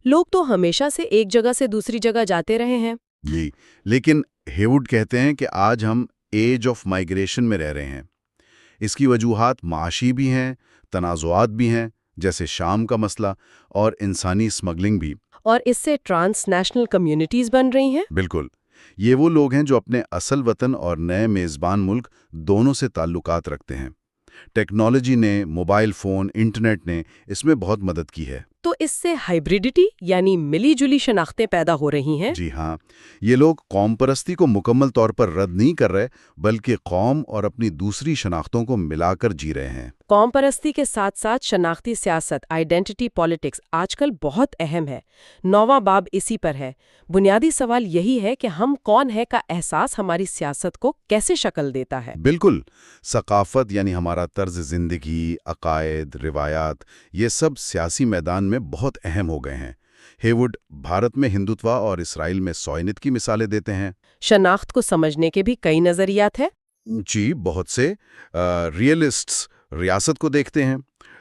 لوگ تو ہمیشہ سے ایک جگہ سے دوسری جگہ جاتے رہے ہیں۔ جی، لیکن ہیوڈ کہتے ہیں کہ آج ہم ایج آف مائیگریشن میں رہ رہے ہیں۔ اس کی وجوہات معاشی بھی ہیں، تنازعات بھی ہیں جیسے شام کا مسئلہ، اور انسانی اسمگلنگ بھی۔ اور اس سے ٹرانس نیشنل کمیونٹیز بن رہی ہیں۔ بالکل، یہ وہ لوگ ہیں جو اپنے اصل وطن اور نئے میزبان ملک دونوں سے تعلقات رکھتے ہیں۔ ٹیکنالوجی نے، موبائل فون، انٹرنیٹ نے اس میں بہت مدد کی ہے۔ تو اس سے ہائبریڈیٹی یعنی ملی جلی شناختیں پیدا ہو رہی ہیں۔ جی ہاں، یہ لوگ قوم پرستی کو مکمل طور پر رد نہیں کر رہے، بلکہ قوم اور اپنی دوسری شناختوں کو ملا کر جی رہے ہیں۔ قوم پرستی کے ساتھ ساتھ شناختی سیاست، آئیڈینٹی پالیٹکس آج کل بہت اہم ہے۔ 9واں باب اسی پر ہے۔ بنیادی سوال یہی ہے کہ ہم کون ہیں کا احساس ہماری سیاست کو کیسے شکل دیتا ہے۔ بالکل، ثقافت یعنی ہمارا طرز زندگی، عقائد، روایات، یہ سب سیاسی میدان میں بہت اہم ہو گئے ہیں۔ ہیوڈ بھارت میں ہندوتوا اور اسرائیل میں سوئنت کی مثالیں دیتے ہیں۔ شناخت کو سمجھنے کے بھی کئی نظریات ہیں۔ جی، بہت سے ریئلسٹس ریاست کو دیکھتے ہیں،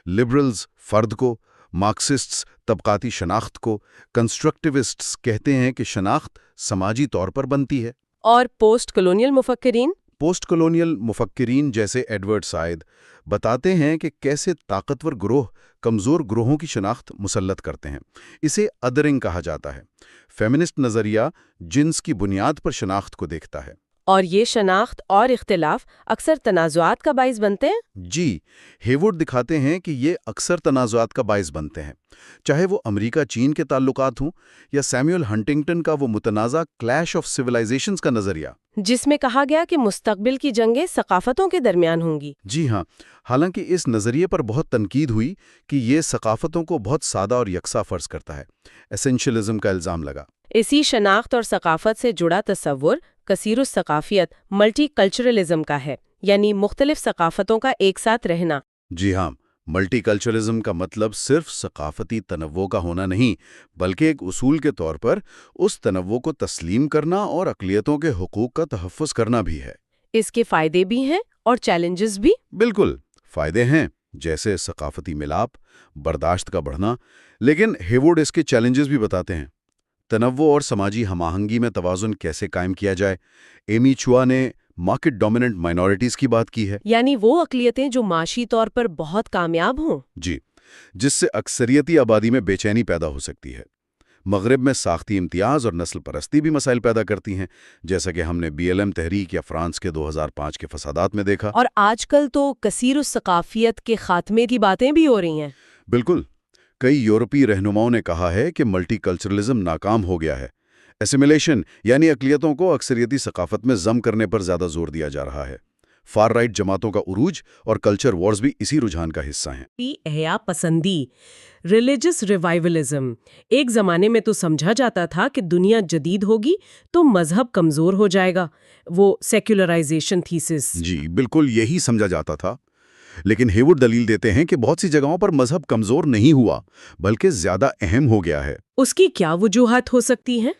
لبرلز فرد کو، مارکسسٹس طبقاتی شناخت کو، کنسٹرکٹیوسٹس کہتے ہیں کہ شناخت سماجی طور پر بنتی ہے۔ اور پوسٹ کلونیل مفکرین؟ پوسٹ کولونیل مفکرین جیسے ایڈورڈ سائد بتاتے ہیں کہ کیسے طاقتور گروہ کمزور گروہوں کی شناخت مسلط کرتے ہیں۔ اسے ادرنگ کہا جاتا ہے۔ فیمنسٹ نظریہ جنس کی بنیاد پر شناخت کو دیکھتا ہے۔ اور یہ شناخت اور اختلاف اکثر تنازعات کا باعث بنتے ہیں؟ جی، ہیوڈ دکھاتے ہیں کہ یہ اکثر تنازعات کا باعث بنتے ہیں، چاہے وہ امریکہ چین کے تعلقات ہوں یا سیمیول ہنٹنگٹن کا وہ متنازع کلیش آف سویلائزیشنز کا نظریہ، جس میں کہا گیا کہ مستقبل کی جنگیں ثقافتوں کے درمیان ہوں گی۔ جی ہاں، حالانکہ اس نظریے پر بہت تنقید ہوئی کہ یہ ثقافتوں کو بہت سادہ اور یکساں فرض کرتا ہے، ایسنشلزم کا الزام لگا۔ اسی شناخت اور ثقافت سے جڑا تصور کثیر الثقافیت ملٹی کلچرلزم کا ہے، یعنی مختلف ثقافتوں کا ایک ساتھ رہنا۔ جی ہاں، ملٹی کلچرلزم کا مطلب صرف ثقافتی تنوع کا ہونا نہیں، بلکہ ایک اصول کے طور پر اس تنوع کو تسلیم کرنا اور اقلیتوں کے حقوق کا تحفظ کرنا بھی ہے۔ اس کے فائدے بھی ہیں اور چیلنجز بھی۔ بالکل، فائدے ہیں جیسے ثقافتی ملاپ، برداشت کا بڑھنا، لیکن ہیوڈ اس کے چیلنجز بھی بتاتے ہیں۔ تنوع اور سماجی ہم آہنگی میں توازن کیسے قائم کیا جائے؟ ایمی چوا نے مارکیٹ ڈومیننٹ مائنورٹیز کی بات کی ہے، یعنی وہ اقلیتیں جو معاشی طور پر بہت کامیاب ہوں۔ جی، جس سے اکثریتی آبادی میں بے چینی پیدا ہو سکتی ہے۔ مغرب میں ساختی امتیاز اور نسل پرستی بھی مسائل پیدا کرتی ہیں، جیسا کہ ہم نے BLM تحریک یا فرانس کے 2005 کے فسادات میں دیکھا۔ اور آج کل تو کثیر الثقافیت کے خاتمے کی باتیں بھی ہو رہی ہیں۔ بالکل، کئی یورپی رہنماؤں نے کہا ہے کہ ملٹی کلچرلزم ناکام ہو گیا ہے۔ ایسیمیلیشن یعنی اقلیتوں کو اکثریتی ثقافت میں ضم کرنے پر زیادہ زور دیا جا رہا ہے۔ فار رائٹ جماعتوں کا عروج اور کلچر وارز بھی اسی رجحان کا حصہ ہیں۔ احیا پسندی، ریلیجس ریوائولزم، ایک زمانے میں تو سمجھا جاتا تھا کہ دنیا جدید ہوگی تو مذہب کمزور ہو جائے گا، وہ سیکولرائزیشن تھیسس۔ جی بالکل یہی سمجھا جاتا تھا، لیکن ہیوڈ دلیل دیتے ہیں کہ بہت سی جگہوں پر مذہب کمزور نہیں ہوا بلکہ زیادہ اہم ہو گیا ہے۔ اس کی کیا وجوہات ہو سکتی ہیں؟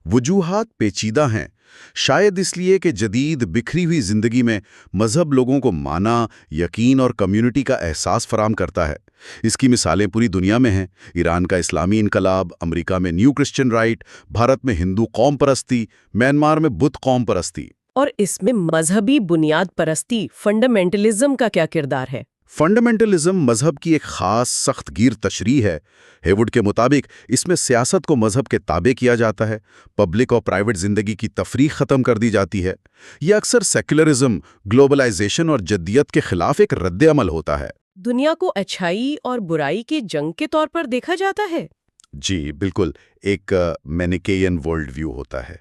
وجوہات پیچیدہ ہیں، شاید اس لیے کہ جدید بکھری ہوئی زندگی میں مذہب لوگوں کو معنی، یقین اور کمیونٹی کا احساس فراہم کرتا ہے۔ اس کی مثالیں پوری دنیا میں ہیں۔ ایران کا اسلامی انقلاب، امریکہ میں نیو کرسچن رائٹ، بھارت میں ہندو قوم پرستی، میانمار میں بدھ قوم پرستی۔ اور اس میں مذہبی بنیاد پرستی، فنڈامنٹلزم کا کیا کردار ہے؟ فنڈامنٹلزم مذہب کی ایک خاص سخت گیر تشریح ہے۔ ہیوڈ کے مطابق اس میں سیاست کو مذہب کے تابع کیا جاتا ہے، پبلک اور پرائیویٹ زندگی کی تفریق ختم کر دی جاتی ہے۔ یہ اکثر سیکولرزم، گلوبلائزیشن اور جدیت کے خلاف ایک رد عمل ہوتا ہے۔ دنیا کو اچھائی اور برائی کی جنگ کے طور پر دیکھا جاتا ہے؟ جی بالکل، ایک مینیکیین ورلڈ ویو ہوتا ہے۔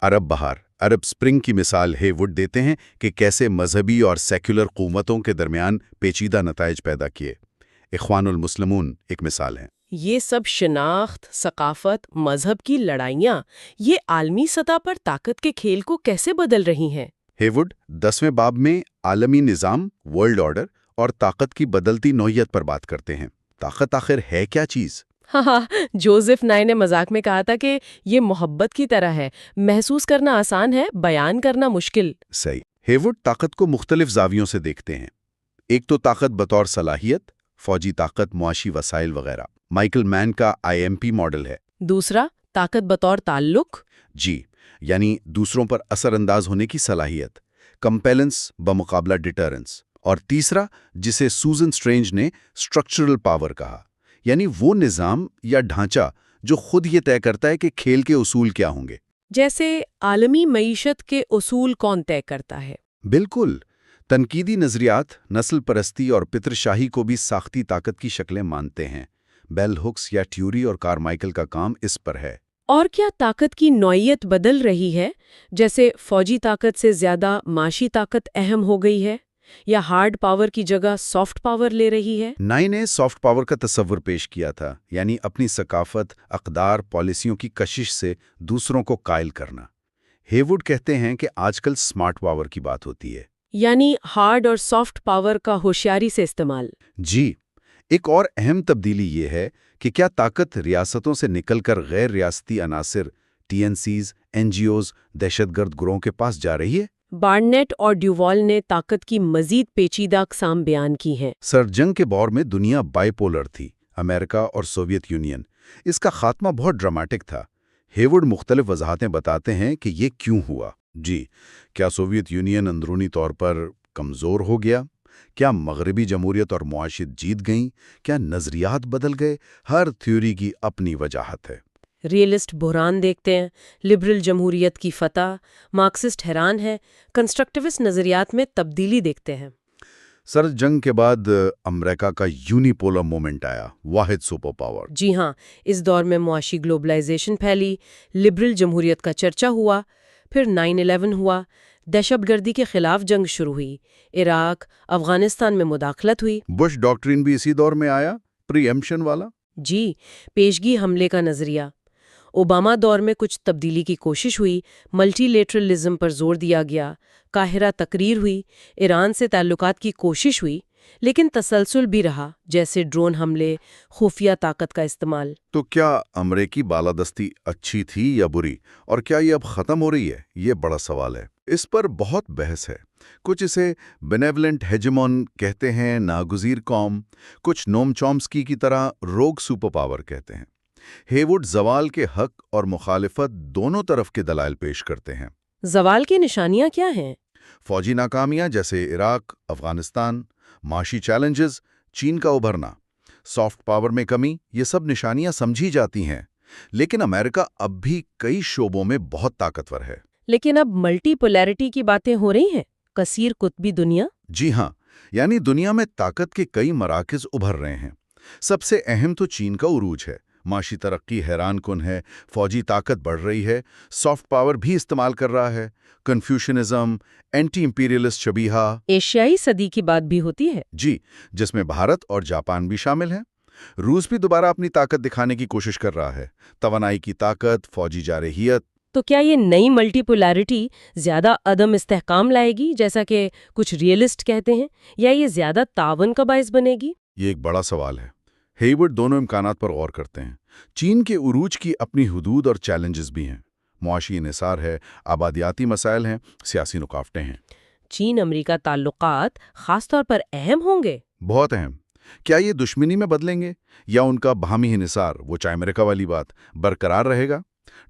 عرب بہار، عرب سپرنگ کی مثال ہیوڈ دیتے ہیں کہ کیسے مذہبی اور سیکولر قوتوں کے درمیان پیچیدہ نتائج پیدا کیے۔ اخوان المسلمون ایک مثال ہے۔ یہ سب شناخت، ثقافت، مذہب کی لڑائیاں یہ عالمی سطح پر طاقت کے کھیل کو کیسے بدل رہی ہیں؟ ہیوڈ 10ویں باب میں عالمی نظام، ورلڈ آرڈر اور طاقت کی بدلتی نوعیت پر بات کرتے ہیں۔ طاقت آخر ہے کیا چیز؟ ہاں، جوزف نائے نے مذاق میں کہا تھا کہ یہ محبت کی طرح ہے، محسوس کرنا آسان ہے، بیان کرنا مشکل۔ صحیح۔ ہیوڈ طاقت کو مختلف زاویوں سے دیکھتے ہیں۔ ایک تو طاقت بطور صلاحیت، فوجی طاقت، معاشی وسائل وغیرہ، مائیکل مین کا IMP ماڈل ہے۔ دوسرا، طاقت بطور تعلق، جی، یعنی دوسروں پر اثر انداز ہونے کی صلاحیت، کمپیلنس بمقابلہ ڈیٹرنس۔ اور تیسرا، جسے سوزن سٹرینج نے اسٹرکچرل پاور کہا، یعنی وہ نظام یا ڈھانچہ جو خود یہ طے کرتا ہے کہ کھیل کے اصول کیا ہوں گے۔ جیسے عالمی معیشت کے اصول کون طے کرتا ہے؟ بالکل، تنقیدی نظریات نسل پرستی اور پتر شاہی کو بھی ساختی طاقت کی شکلیں مانتے ہیں۔ بیل ہکس یا ٹیوری اور کارمائکل کا کام اس پر ہے۔ اور کیا طاقت کی نوعیت بدل رہی ہے؟ جیسے فوجی طاقت سے زیادہ معاشی طاقت اہم ہو گئی ہے، یا ہارڈ پاور کی جگہ سافٹ پاور لے رہی ہے؟ نائے نے سافٹ پاور کا تصور پیش کیا تھا، یعنی اپنی ثقافت، اقدار، پالیسیوں کی کشش سے دوسروں کو قائل کرنا۔ ہیوڈ کہتے ہیں کہ آج کل سمارٹ پاور کی بات ہوتی ہے، یعنی ہارڈ اور سافٹ پاور کا ہوشیاری سے استعمال۔ جی، ایک اور اہم تبدیلی یہ ہے کہ کیا طاقت ریاستوں سے نکل کر غیر ریاستی عناصر، TNCs، NGOs، دہشت گرد گروہوں کے پاس جا رہی ہے؟ بارنیٹ اور ڈیوال نے طاقت کی مزید پیچیدہ اقسام بیان کی ہیں۔ جنگ کے دور میں دنیا بائی پولر تھی، امریکہ اور سوویت یونین۔ اس کا خاتمہ بہت ڈراماٹک تھا۔ ہیوڈ مختلف وضاحتیں بتاتے ہیں کہ یہ کیوں ہوا۔ جی، کیا سوویت یونین اندرونی طور پر کمزور ہو گیا؟ کیا مغربی جمہوریت اور معاشیت جیت گئیں؟ کیا نظریات بدل گئے؟ ہر تھیوری کی اپنی وجاہت ہے۔ ریئلسٹ بحران دیکھتے ہیں، لبرل جمہوریت کی فتح، مارکسسٹ حیران ہے، کنسٹرکٹیوسٹ نظریات میں تبدیلی دیکھتے ہیں۔ سرد جنگ کے بعد امریکہ کا یونیپولر مومنٹ آیا، واحد سپر پاور۔ جی ہاں، اس دور میں معاشی گلوبلائزیشن پھیلی، لبرل جمہوریت کا چرچا ہوا، پھر 9/11 ہوا، دہشت گردی کے خلاف جنگ شروع ہوئی، عراق، افغانستان میں مداخلت ہوئی۔ بش ڈاکٹرین بھی اسی دور میں آیا، پری ایمپشن والا۔ جی، پیشگی حملے کا نظریہ۔ اوباما دور میں کچھ تبدیلی کی کوشش ہوئی، ملٹی لیٹرلزم پر زور دیا گیا، قاہرہ تقریر ہوئی، ایران سے تعلقات کی کوشش ہوئی، لیکن تسلسل بھی رہا، جیسے ڈرون حملے، خفیہ طاقت کا استعمال۔ تو کیا امریکی بالادستی اچھی تھی یا بری؟ اور کیا یہ اب ختم ہو رہی ہے؟ یہ بڑا سوال ہے۔ اس پر بہت بحث ہے۔ کچھ اسے بینیولنٹ ہیجمون کہتے ہیں، ناگزیر قوم، کچھ نوم چومسکی کی طرح روگ سپر پاور کہتے ہیں۔ ہیوڈ زوال کے حق اور مخالفت دونوں طرف کے دلائل پیش کرتے ہیں۔ زوال کی نشانیاں کیا ہیں؟ فوجی ناکامیاں جیسے عراق، افغانستان، معاشی چیلنجز، چین کا ابھرنا، سافٹ پاور میں کمی، یہ سب نشانیاں سمجھی جاتی ہیں۔ لیکن امریکہ اب بھی کئی شعبوں میں بہت طاقتور ہے۔ لیکن اب ملٹی پولیرٹی کی باتیں ہو رہی ہیں، کثیر قطبی دنیا۔ جی ہاں، یعنی دنیا میں طاقت کے کئی مراکز ابھر رہے ہیں۔ سب سے اہم تو چین کا عروج ہے۔ معاشی ترقی حیران کن ہے، فوجی طاقت بڑھ رہی ہے، سافٹ پاور بھی استعمال کر رہا ہے، کنفیوشنزم، اینٹی امپیریلسٹ شبیہہ۔ ایشیائی صدی کی بات بھی ہوتی ہے۔ جی، جس میں بھارت اور جاپان بھی شامل ہیں۔ روس بھی دوبارہ اپنی طاقت دکھانے کی کوشش کر رہا ہے، توانائی کی طاقت، فوجی جارحیت۔ تو کیا یہ نئی ملٹی پولیرٹی زیادہ عدم استحکام لائے گی، جیسا کہ کچھ ریئلسٹ کہتے ہیں، یا یہ زیادہ تعاون کا باعث بنے گی؟ یہ ایک بڑا سوال ہے۔ ہیورڈ دونوں امکانات پر غور کرتے ہیں۔ چین کے عروج کی اپنی حدود اور چیلنجز بھی ہیں۔ معاشی انحصار ہے، آبادیاتی مسائل ہیں، سیاسی رکاوٹیں ہیں۔ چین امریکہ تعلقات خاص طور پر اہم ہوں گے۔ بہت اہم۔ کیا یہ دشمنی میں بدلیں گے یا ان کا باہمی انحصار، وہ چائے امریکہ والی بات، برقرار رہے گا؟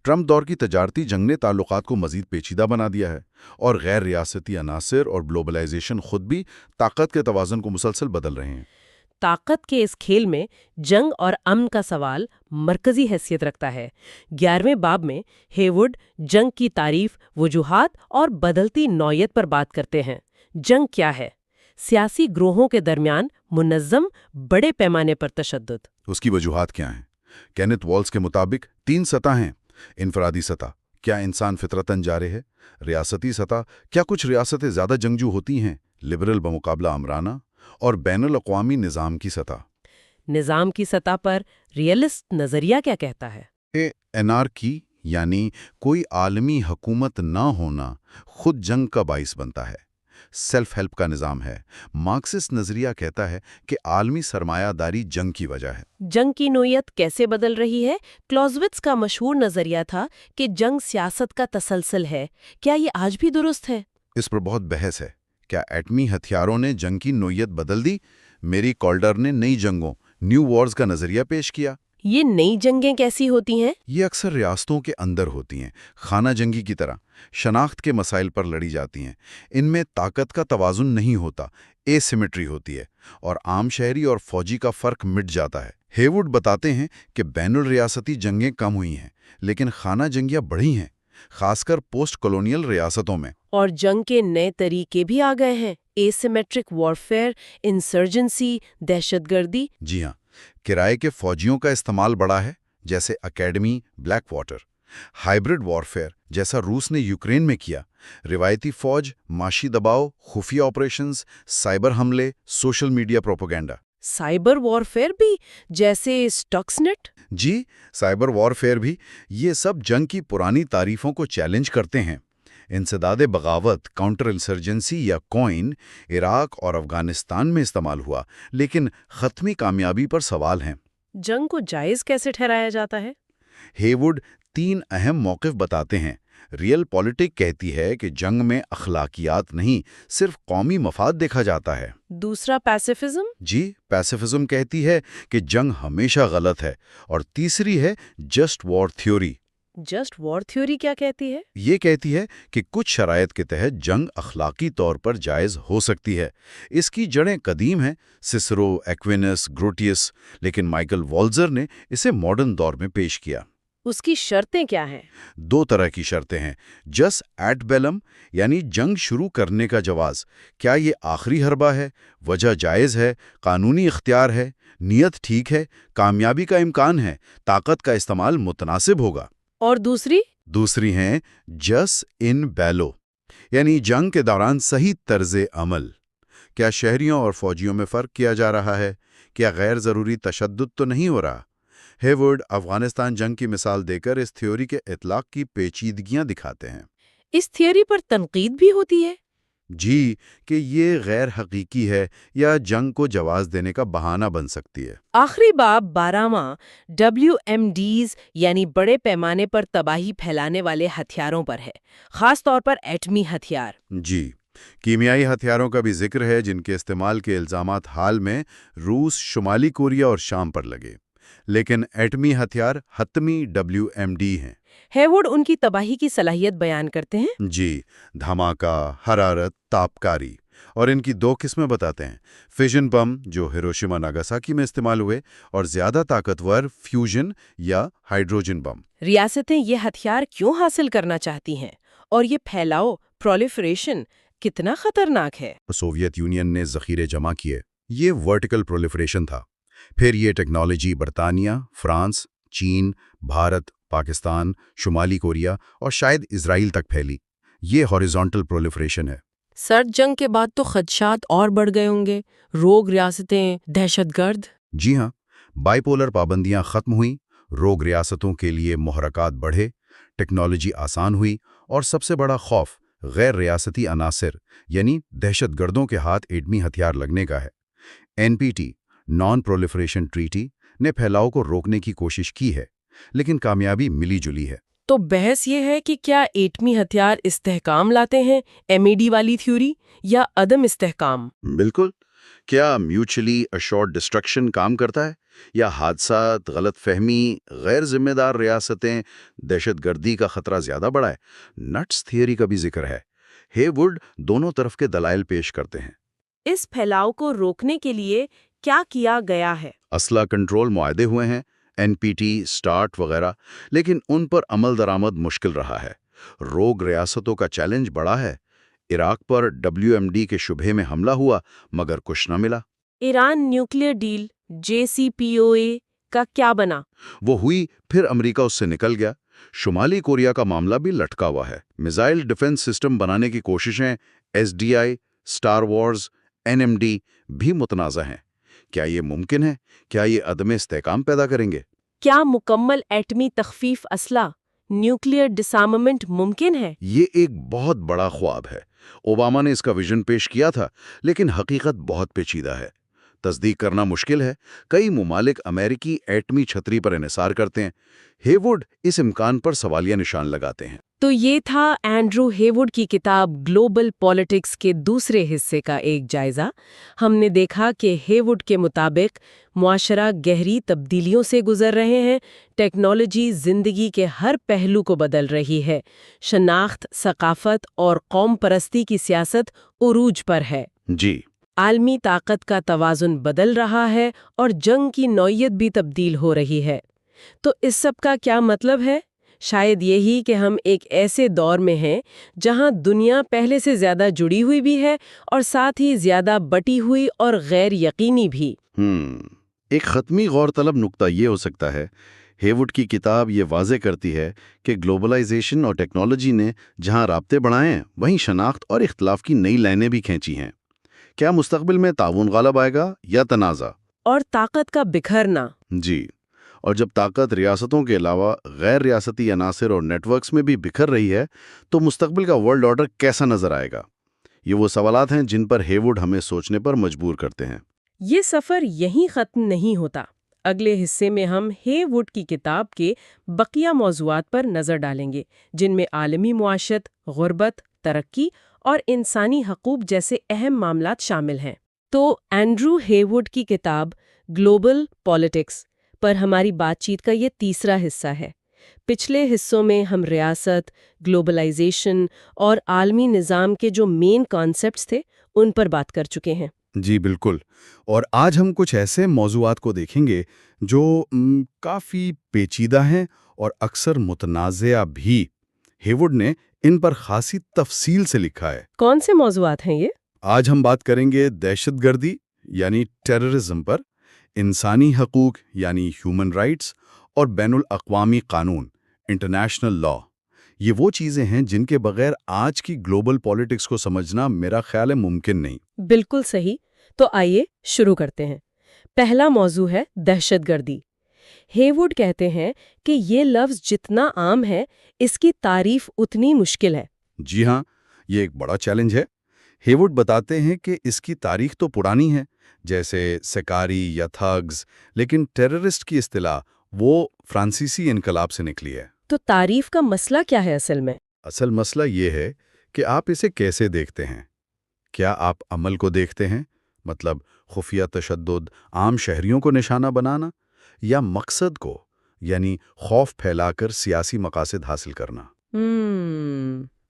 ٹرمپ دور کی تجارتی جنگ نے تعلقات کو مزید پیچیدہ بنا دیا ہے، اور غیر ریاستی عناصر اور گلوبلائزیشن خود بھی طاقت کے توازن کو مسلسل بدل رہے ہیں۔ طاقت کے اس کھیل میں جنگ اور امن کا سوال مرکزی حیثیت رکھتا ہے۔ 11ویں باب میں ہیوڈ جنگ کی تعریف، وجوہات اور بدلتی نوعیت پر بات کرتے ہیں۔ جنگ کیا ہے؟ سیاسی گروہوں کے درمیان منظم، بڑے پیمانے پر تشدد۔ اس کی وجوہات کیا ہیں؟ کینتھ والز کے مطابق 3 سطح ہیں۔ انفرادی سطح، کیا انسان فطرتاً جارح ہے؟ ریاستی سطح، کیا کچھ ریاستیں زیادہ جنگجو ہوتی ہیں، لبرل بمقابلہ آمرانہ؟ اور بین الاقوامی نظام کی سطح۔ نظام کی سطح پر ریئلسٹ نظریہ کیا کہتا ہے؟ انارکی، یعنی کوئی عالمی حکومت نہ ہونا خود جنگ کا باعث بنتا ہے۔ سیلف ہیلپ کا نظام ہے۔ مارکسسٹ نظریہ کہتا ہے کہ عالمی سرمایہ داری جنگ کی وجہ ہے۔ جنگ کی نوعیت کیسے بدل رہی ہے؟ کلوزوٹز کا مشہور نظریہ تھا کہ جنگ سیاست کا تسلسل ہے۔ کیا یہ آج بھی درست ہے؟ اس پر بہت بحث ہے۔ کیا ایٹمی ہتھیاروں نے جنگ کی نوعیت بدل دی؟ میری کالڈر نے نئی جنگوں، نیو وارز کا نظریہ پیش کیا۔ یہ نئی جنگیں کیسی ہوتی ہیں؟ یہ اکثر ریاستوں کے اندر ہوتی ہیں، خانہ جنگی کی طرح، شناخت کے مسائل پر لڑی جاتی ہیں۔ ان میں طاقت کا توازن نہیں ہوتا، اے سیمیٹری ہوتی ہے، اور عام شہری اور فوجی کا فرق مٹ جاتا ہے۔ ہیوڈ بتاتے ہیں کہ بین الریاستی جنگیں کم ہوئی ہیں، لیکن خانہ جنگیاں بڑھی ہیں، خاص کر پوسٹ کولونیل ریاستوں میں۔ اور جنگ کے نئے طریقے بھی آ گئے ہیں، اے سیمیٹرک وارفیئر، انسرجنسی، دہشت گردی۔ جی ہاں، کرائے کے فوجیوں کا استعمال بڑا ہے، جیسے academy, black water. Hybrid warfare, جیسا روس نے یوکرین میں کیا۔ روایتی فوج، معاشی دباؤ، خفیہ آپریشنز، سائبر حملے، social media propaganda. Cyber warfare بھی، جیسے اسٹکس نیٹ؟ جی، سائبر وارفیئر بھی۔ یہ سب جنگ کی پرانی تعریفوں کو چیلنج کرتے ہیں۔ انسداد بغاوت، کاؤنٹر انسرجنسی یا کوئن عراق اور افغانستان میں استعمال ہوا، لیکن حتمی کامیابی پر سوال ہیں۔ جنگ کو جائز کیسے ٹھہرایا جاتا ہے؟ ہیوڈ 3 اہم موقف بتاتے ہیں۔ ریئل پولیٹک کہتی ہے کہ جنگ میں اخلاقیات نہیں، صرف قومی مفاد دیکھا جاتا ہے۔ دوسرا پیسیفزم؟ جی، پیسیفزم کہتی ہے کہ جنگ ہمیشہ غلط ہے۔ اور تیسری ہے جسٹ وار تھیوری، جسٹ وار تھیوری کیا کہتی ہے؟ یہ کہتی ہے کہ کچھ شرائط کے تحت جنگ اخلاقی طور پر جائز ہو سکتی ہے۔ اس کی جڑیں قدیم ہیں، سسرو، ایکوینس، گروٹیس، لیکن مائیکل والزر نے اسے ماڈرن دور میں پیش کیا۔ اس کی شرطیں کیا ہیں؟ 2 طرح کی شرطیں ہیں۔ جس ایٹ بیلم یعنی جنگ شروع کرنے کا جواز، کیا یہ آخری حربہ ہے، وجہ جائز ہے، قانونی اختیار ہے، نیت ٹھیک ہے، کامیابی کا امکان ہے، طاقت کا استعمال متناسب ہوگا۔ اور دوسری ہیں جس ان بیلو یعنی جنگ کے دوران صحیح طرز عمل، کیا شہریوں اور فوجیوں میں فرق کیا جا رہا ہے، کیا غیر ضروری تشدد تو نہیں ہو رہا۔ ہیورڈ افغانستان جنگ کی مثال دے کر اس تھیوری کے اطلاق کی پیچیدگیاں دکھاتے ہیں۔ اس تھیوری پر تنقید بھی ہوتی ہے؟ جی، کہ یہ غیر حقیقی ہے یا جنگ کو جواز دینے کا بہانہ بن سکتی ہے۔ آخری باب 12واں WMDs یعنی بڑے پیمانے پر تباہی پھیلانے والے ہتھیاروں پر ہے، خاص طور پر ایٹمی ہتھیار۔ جی، کیمیائی ہتھیاروں کا بھی ذکر ہے جن کے استعمال کے الزامات حال میں روس، شمالی کوریا اور شام پر لگے، لیکن ایٹمی ہتھیار حتمی WMD ہیں۔ ہیوڈ ان کی تباہی کی صلاحیت بیان کرتے ہیں۔ جی، دھماکہ، حرارت، تابکاری، اور ان کی 2 قسمیں بتاتے ہیں: فیژن بم جو ہیروشیما ناگاساکی میں استعمال ہوئے، اور زیادہ طاقتور فیوژن یا ہائیڈروجن بم۔ ریاستیں یہ ہتھیار کیوں حاصل کرنا چاہتی ہیں، اور یہ پھیلاؤ پرولیفریشن کتنا خطرناک ہے؟ سوویت یونین نے ذخیرے جمع کیے، یہ ورٹیکل پرولیفریشن تھا۔ پھر یہ ٹیکنالوجی برطانیہ، فرانس، چین، بھارت، پاکستان، شمالی کوریا اور شاید اسرائیل تک پھیلی۔ یہ ہاریزونٹل پرولیفریشن ہے۔ سرد جنگ کے بعد تو خدشات اور بڑھ گئے ہوں گے، روگ ریاستیں، دہشت گرد۔ جی ہاں، بائی پولر پابندیاں ختم ہوئیں، روگ ریاستوں کے لیے محرکات بڑھے، ٹیکنالوجی آسان ہوئی، اور سب سے بڑا خوف غیر ریاستی عناصر یعنی دہشت گردوں کے ہاتھ ایٹمی ہتھیار لگنے کا ہے۔ NPT نان پرولیفریشن ٹریٹی نے پھیلاؤ کو روکنے کی کوشش کی ہے، لیکن کامیابی ملی جلی ہے۔ تو بحث یہ ہے کہ کیا ایٹمی ہتھیار استحکام لاتے ہیں، MED والی تھیوری، یا عدم استحکام؟ بالکل، کیا میوچلی اشورڈ ڈسٹرکشن کام کرتا ہے، یا حادثات، غلط فہمی، غیر ذمہ دار ریاستیں، دہشت گردی کا خطرہ زیادہ بڑا ہے؟ نٹس تھیوری کا بھی ذکر ہے۔ ہیوڈ دونوں طرف کے دلائل پیش کرتے ہیں۔ اس پھیلاؤ کو روکنے کے لیے کیا کیا گیا ہے؟ اسلحہ کنٹرول معاہدے ہوئے ہیں، NPT، START وغیرہ، لیکن ان پر عمل درآمد مشکل رہا ہے۔ روگ ریاستوں کا چیلنج بڑا ہے۔ عراق پر WMD کے شبہے میں حملہ ہوا مگر کچھ نہ ملا۔ ایران نیوکلیئر ڈیل JCPOA کا کیا بنا؟ وہ ہوئی، پھر امریکہ اس سے نکل گیا۔ شمالی کوریا کا معاملہ بھی لٹکا ہوا ہے۔ میزائل ڈیفنس سسٹم بنانے کی کوششیں، SDI، اسٹار وارز، NMD بھی متنازع ہیں۔ کیا یہ ممکن ہے؟ کیا یہ عدم استحکام پیدا کریں گے؟ کیا مکمل ایٹمی تخفیف اسلحہ، نیوکلیئر ڈسارممنٹ ممکن ہے؟ یہ ایک بہت بڑا خواب ہے۔ اوباما نے اس کا ویژن پیش کیا تھا، لیکن حقیقت بہت پیچیدہ ہے۔ تصدیق کرنا مشکل ہے۔ کئی ممالک امریکی ایٹمی چھتری پر انحصار کرتے ہیں۔ ہیوڈ اس امکان پر سوالیہ نشان لگاتے ہیں۔ تو یہ تھا اینڈرو ہیوڈ کی کتاب گلوبل پالیٹکس کے دوسرے حصے کا ایک جائزہ۔ ہم نے دیکھا کہ ہیوڈ کے مطابق معاشرہ گہری تبدیلیوں سے گزر رہے ہیں، ٹیکنالوجی زندگی کے ہر پہلو کو بدل رہی ہے، شناخت، ثقافت اور قوم پرستی کی سیاست عروج پر ہے۔ جی، عالمی طاقت کا توازن بدل رہا ہے اور جنگ کی نوعیت بھی تبدیل ہو رہی ہے۔ تو اس سب کا کیا مطلب ہے؟ شاید یہی کہ ہم ایک ایسے دور میں ہیں جہاں دنیا پہلے سے زیادہ جڑی ہوئی بھی ہے اور ساتھ ہی زیادہ بٹی ہوئی اور غیر یقینی بھی۔ ایک ختمی غور طلب نقطہ یہ ہو سکتا ہے، ہیوڈ کی کتاب یہ واضح کرتی ہے کہ گلوبلائزیشن اور ٹیکنالوجی نے جہاں رابطے بڑھائے ہیں، وہیں شناخت اور اختلاف کی نئی لائنیں بھی کھینچی ہیں۔ کیا مستقبل میں تعاون غالب آئے گا یا تنازع؟ اور طاقت کا بکھرنا۔ جی، اور جب طاقت ریاستوں کے علاوہ غیر ریاستی عناصر اور نیٹ ورکس میں بھی بکھر رہی ہے، تو مستقبل کا ورلڈ آرڈر کیسا نظر آئے گا؟ یہ وہ سوالات ہیں جن پر ہیوڈ ہمیں سوچنے پر مجبور کرتے ہیں۔ یہ سفر یہیں ختم نہیں ہوتا۔ اگلے حصے میں ہم ہیوڈ کی کتاب کے بقیہ موضوعات پر نظر ڈالیں گے، جن میں عالمی معیشت، غربت، ترقی اور انسانی حقوق جیسے اہم معاملات شامل ہیں۔ تو اینڈرو ہیوڈ کی کتاب گلوبل پالیٹکس پر ہماری بات چیت کا یہ تیسرا حصہ ہے۔ پچھلے حصوں میں ہم ریاست، گلوبلائزیشن اور عالمی نظام کے جو مین کانسیپٹس تھے ان پر بات کر چکے ہیں۔ جی بالکل، اور آج ہم کچھ ایسے موضوعات کو دیکھیں گے جو کافی پیچیدہ ہیں اور اکثر متنازعہ بھی۔ ہیوڈ نے ان پر خاصی تفصیل سے لکھا ہے۔ کون سے موضوعات ہیں یہ؟ آج ہم بات کریں گے دہشت گردی یعنی ٹیررزم پر، انسانی حقوق یعنی ہیومن رائٹس، اور بین الاقوامی قانون انٹرنیشنل لا۔ یہ وہ چیزیں ہیں جن کے بغیر آج کی گلوبل پالیٹکس کو سمجھنا میرا خیال ہے ممکن نہیں۔ بالکل صحیح۔ تو آئیے شروع کرتے ہیں۔ پہلا موضوع ہے دہشت گردی۔ ہیوڈ کہتے ہیں کہ یہ لفظ جتنا عام ہے اس کی تعریف اتنی مشکل ہے۔ جی ہاں، یہ ایک بڑا چیلنج ہے۔ ہیوڈ بتاتے ہیں کہ اس کی تاریخ تو پرانی ہے، جیسے سکاری یا تھگز، لیکن ٹیررسٹ کی اصطلاح وہ فرانسیسی انقلاب سے نکلی ہے۔ تو تعریف کا مسئلہ کیا ہے اصل میں؟ اصل مسئلہ یہ ہے کہ آپ اسے کیسے دیکھتے ہیں۔ کیا آپ عمل کو دیکھتے ہیں، مطلب خفیہ تشدد، عام شہریوں کو نشانہ بنانا، یا مقصد کو، یعنی خوف پھیلا کر سیاسی مقاصد حاصل کرنا؟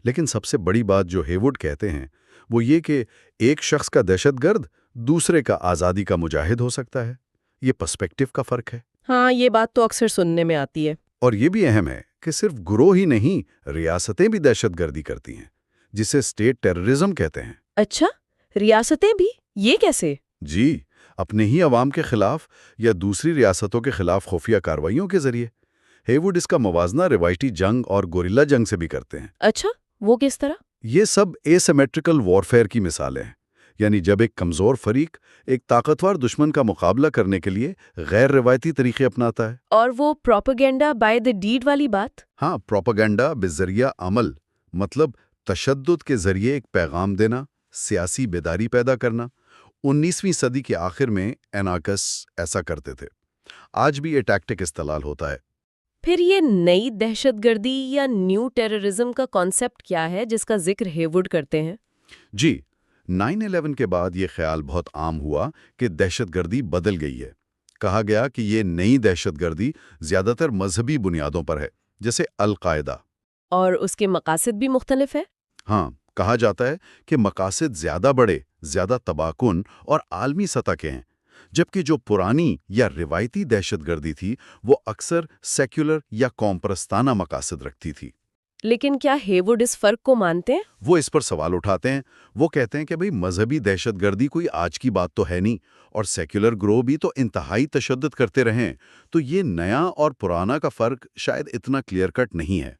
لیکن سب سے بڑی بات جو ہیوڈ کہتے ہیں وہ یہ کہ ایک شخص کا دہشت گرد دوسرے کا آزادی کا مجاہد ہو سکتا ہے۔ یہ پرسپیکٹو کا فرق ہے۔ ہاں، یہ بات تو اکثر سننے میں آتی ہے۔ اور یہ بھی اہم ہے کہ صرف گروہ ہی نہیں، ریاستیں بھی دہشت گردی کرتی ہیں، جسے اسٹیٹ ٹیررزم کہتے ہیں۔ اچھا، ریاستیں بھی؟ یہ کیسے؟ جی، اپنے ہی عوام کے خلاف یا دوسری ریاستوں کے خلاف خفیہ کارروائیوں کے ذریعے۔ ہیوڈ اس کا موازنہ روایتی جنگ اور گوریلا جنگ سے بھی کرتے ہیں۔ اچھا، وہ کس طرح؟ یہ سب ایسیمیٹرکل وارفیئر کی مثالیں ہیں، یعنی جب ایک کمزور فریق ایک طاقتور دشمن کا مقابلہ کرنے کے لیے غیر روایتی طریقے اپناتا ہے۔ اور وہ پروپیگنڈا بائی دی ڈیڈ والی بات؟ ہاں، پروپیگنڈا بذریعہ عمل، مطلب تشدد کے ذریعے ایک پیغام دینا، سیاسی بیداری پیدا کرنا۔ 19ویں صدی کے آخر میں ایناکس ایسا کرتے تھے۔ آج بھی یہ ٹیکٹک استعمال ہوتا ہے۔ پھر یہ نئی دہشت گردی یا نیو ٹیررزم کا کانسیپٹ کیا ہے جس کا ذکر ہیوڈ کرتے ہیں؟ جی، 9/11 کے بعد یہ خیال بہت عام ہوا کہ دہشت گردی بدل گئی ہے۔ کہا گیا کہ یہ نئی دہشت گردی زیادہ تر مذہبی بنیادوں پر ہے، جیسے القاعدہ۔ اور اس کے مقاصد بھی مختلف ہے؟ ہاں، کہا جاتا ہے کہ مقاصد زیادہ بڑے، زیادہ تباہ کن اور عالمی سطح کے ہیں، جبکہ جو پرانی یا روایتی دہشت گردی تھی وہ اکثر سیکولر یا قوم پرستانہ مقاصد رکھتی تھی۔ لیکن کیا ہیوڈ اس فرق کو مانتے ہیں؟ وہ اس پر سوال اٹھاتے ہیں۔ وہ کہتے ہیں کہ بھئی مذہبی دہشت گردی کوئی آج کی بات تو ہے نہیں، اور سیکولر گروہ بھی تو انتہائی تشدد کرتے رہیں، تو یہ نیا اور پرانا کا فرق شاید اتنا کلیئر کٹ نہیں ہے۔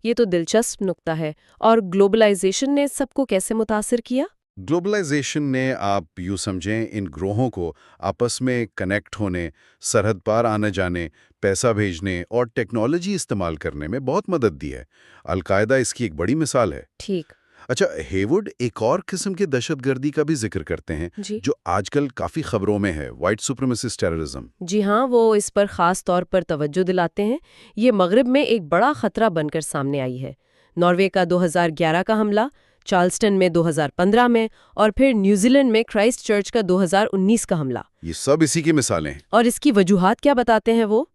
یہ تو دلچسپ نکتہ ہے۔ اور گلوبلائزیشن نے سب کو کیسے متاثر کیا؟ گلوبلائزیشن نے، آپ یوں سمجھیں، ان گروہوں کو آپس میں کنیکٹ ہونے، سرحد پار آنے جانے، پیسہ بھیجنے اور ٹیکنالوجی استعمال کرنے میں بہت مدد دی ہے۔ القاعدہ اس کی ایک بڑی مثال ہے۔ ٹھیک۔ اچھا، ہیوڈ ایک اور قسم کی دہشت گردی کا بھی ذکر کرتے ہیں جی، جو آج کل کافی خبروں میں ہے، وائٹ سپریمیسسٹ ٹیررزم۔ جی ہاں، وہ اس پر خاص طور پر توجہ دلاتے ہیں۔ یہ مغرب میں ایک بڑا خطرہ بن کر سامنے آئی ہے۔ ناروے کا 2011 کا حملہ، چارلسٹن میں 2015 میں، اور پھر نیوزی لینڈ میں کرائسٹ چرچ کا 2019 کا حملہ۔ یہ سب اسی کی مثالیں ہیں۔ اور اس کی وجوہات کیا بتاتے ہیں وہ؟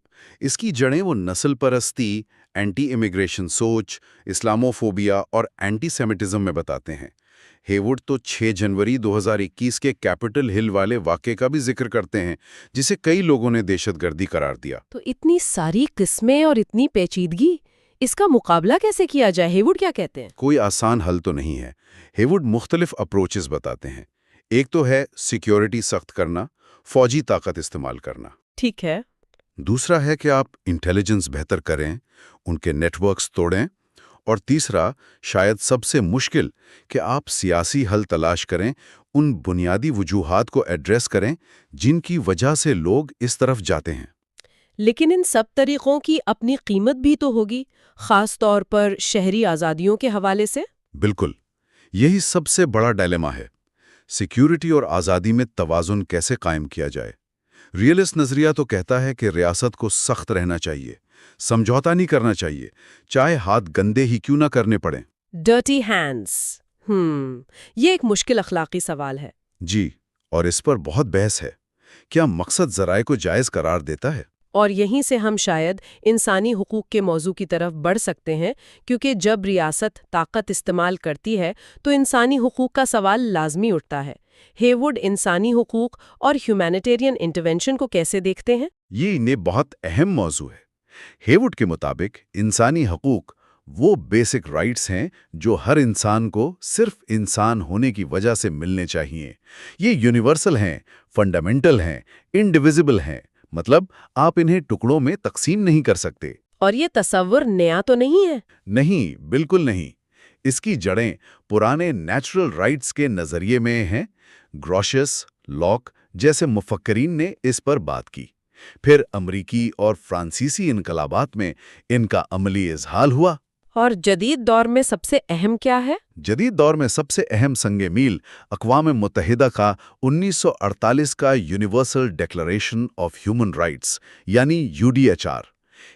اس کی جڑیں وہ نسل پرستی، اینٹی امیگریشن سوچ، اسلاموفوبیا اور اینٹی سیمیٹزم میں بتاتے ہیں۔ ہیوڈ تو 6 جنوری 2021 کے کیپٹل ہل والے واقعے کا بھی ذکر کرتے ہیں، جسے کئی لوگوں نے دہشت گردی قرار دیا۔ تو اتنی ساری قسمیں اور اتنی پیچیدگی، اس کا مقابلہ کیسے کیا جائے؟ ہیوڈ کیا کہتے ہیں؟ کوئی آسان حل تو نہیں ہے۔ ہیوڈ مختلف اپروچز بتاتے ہیں۔ ایک تو ہے سیکیورٹی سخت کرنا، فوجی طاقت استعمال کرنا۔ ٹھیک ہے۔ دوسرا ہے کہ آپ انٹیلیجنس بہتر کریں، ان کے نیٹ ورکس توڑیں، اور تیسرا، شاید سب سے مشکل، کہ آپ سیاسی حل تلاش کریں، ان بنیادی وجوہات کو ایڈریس کریں جن کی وجہ سے لوگ اس طرف جاتے ہیں۔ لیکن ان سب طریقوں کی اپنی قیمت بھی تو ہوگی، خاص طور پر شہری آزادیوں کے حوالے سے۔ بالکل، یہی سب سے بڑا ڈائلیما ہے۔ سیکیورٹی اور آزادی میں توازن کیسے قائم کیا جائے؟ ریئلسٹ نظریہ تو کہتا ہے کہ ریاست کو سخت رہنا چاہیے، سمجھوتا نہیں کرنا چاہیے، چاہے ہاتھ گندے ہی کیوں نہ کرنے پڑیں۔ Dirty hands. یہ ایک مشکل اخلاقی سوال ہے۔ جی، اور اس پر بہت بحث ہے۔ کیا مقصد ذرائع کو جائز قرار دیتا ہے؟ اور یہیں سے ہم شاید انسانی حقوق کے موضوع کی طرف بڑھ سکتے ہیں، کیونکہ جب ریاست طاقت استعمال کرتی ہے تو انسانی حقوق کا سوال لازمی اٹھتا ہے۔ ہیوڈ انسانی حقوق اور ہیومینیٹیرین انٹرونشن کو کیسے دیکھتے ہیں؟ یہ انہیں بہت اہم موضوع ہے۔ ہیوڈ کے مطابق انسانی حقوق وہ بیسک رائٹس ہیں جو ہر انسان کو صرف انسان ہونے کی وجہ سے ملنے چاہیے۔ یہ یونیورسل ہیں، فنڈامنٹل ہیں، انڈیویزبل ہیں، مطلب آپ انہیں ٹکڑوں میں تقسیم نہیں کر سکتے۔ اور یہ تصور نیا تو نہیں ہے؟ نہیں، بالکل نہیں۔ اس کی جڑیں پرانے نیچرل رائٹس کے نظریے میں ہیں۔ گروشس، لاک جیسے مفکرین نے اس پر بات کی۔ پھر امریکی اور فرانسیسی انقلابات میں ان کا عملی اظہار ہوا۔ اور جدید دور میں سب سے اہم کیا ہے؟ جدید دور میں سب سے اہم سنگ میل اقوام متحدہ کا 1948 کا universal declaration of human rights یعنی UDHR۔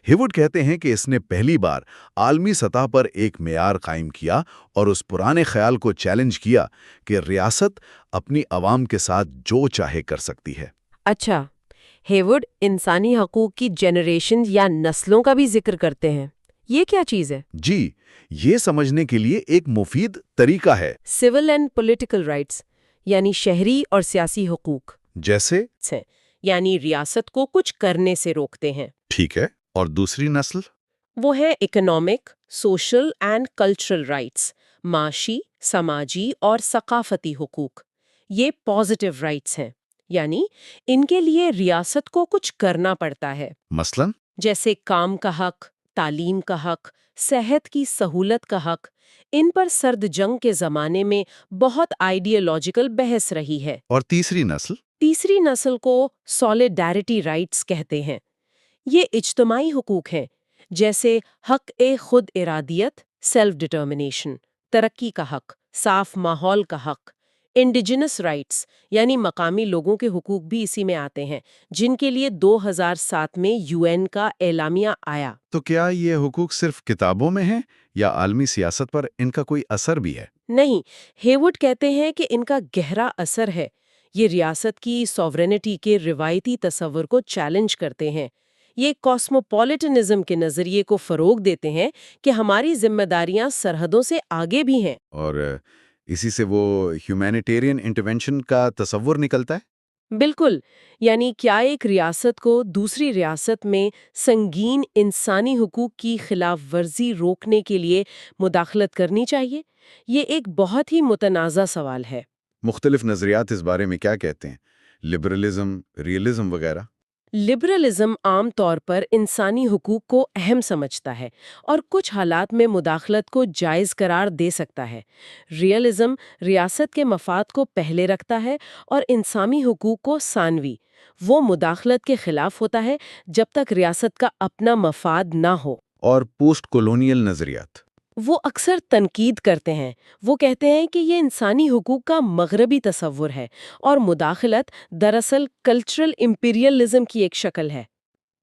ہیوڈ کہتے ہیں کہ اس نے پہلی بار عالمی سطح پر ایک معیار قائم کیا اور اس پرانے خیال کو چیلنج کیا کہ ریاست اپنی عوام کے ساتھ جو چاہے کر سکتی ہے۔ اچھا، ہیوڈ انسانی حقوق کی جنریشن یا نسلوں کا بھی ذکر کرتے ہیں، یہ کیا چیز ہے؟ جی، یہ سمجھنے کے لیے ایک مفید طریقہ ہے۔ سول اینڈ پولیٹیکل رائٹس یعنی شہری اور سیاسی حقوق جیسے؟ یعنی ریاست کو کچھ کرنے سے روکتے ہیں۔ ٹھیک ہے، اور دوسری نسل؟ وہ ہے economic, social and cultural rights, معاشی، سماجی اور ثقافتی حقوق۔ یہ پازیٹیو رائٹس ہیں، یعنی ان کے لیے ریاست کو کچھ کرنا پڑتا ہے، مثلاً؟ جیسے کام کا حق، تعلیم کا حق، صحت کی سہولت کا حق۔ ان پر سرد جنگ کے زمانے میں بہت آئیڈیالوجیکل بحث رہی ہے۔ اور تیسری نسل؟ تیسری نسل کو سولیڈیرٹی رائٹس کہتے ہیں۔ یہ اجتماعی حقوق ہیں، جیسے حق خود ارادیت، سیلف ڈٹرمنیشن، ترقی کا حق، صاف ماحول کا حق۔ انڈیجنس رائٹس یعنی مقامی لوگوں کے حقوق بھی اسی میں آتے ہیں، جن کے لیے 2007 میں UN کا اعلامیہ آیا۔ تو کیا یہ حقوق صرف کتابوں میں ہیں یا عالمی سیاست پر ان کا کوئی اثر بھی ہے؟ نہیں، ہیوڈ کہتے ہیں کہ ان کا گہرا اثر ہے۔ یہ ریاست کی سوورینٹی کے روایتی تصور کو چیلنج کرتے ہیں۔ یہ کاسموپولیٹنزم کے نظریے کو فروغ دیتے ہیں کہ ہماری ذمہ داریاں سرحدوں سے آگے بھی ہیں۔ اور اسی سے وہ ہیومینیٹیرین انٹرونشن کا تصور نکلتا ہے؟ بالکل، یعنی کیا ایک ریاست کو دوسری ریاست میں سنگین انسانی حقوق کی خلاف ورزی روکنے کے لیے مداخلت کرنی چاہیے؟ یہ ایک بہت ہی متنازع سوال ہے۔ مختلف نظریات اس بارے میں کیا کہتے ہیں؟ لبرلزم، ریئلزم وغیرہ؟ لبرلزم عام طور پر انسانی حقوق کو اہم سمجھتا ہے اور کچھ حالات میں مداخلت کو جائز قرار دے سکتا ہے۔ ریئلزم ریاست کے مفاد کو پہلے رکھتا ہے اور انسانی حقوق کو ثانوی۔ وہ مداخلت کے خلاف ہوتا ہے جب تک ریاست کا اپنا مفاد نہ ہو۔ اور پوسٹ کولونیل نظریات؟ وہ اکثر تنقید کرتے ہیں۔ وہ کہتے ہیں کہ یہ انسانی حقوق کا مغربی تصور ہے اور مداخلت دراصل کلچرل امپیریلزم کی ایک شکل ہے۔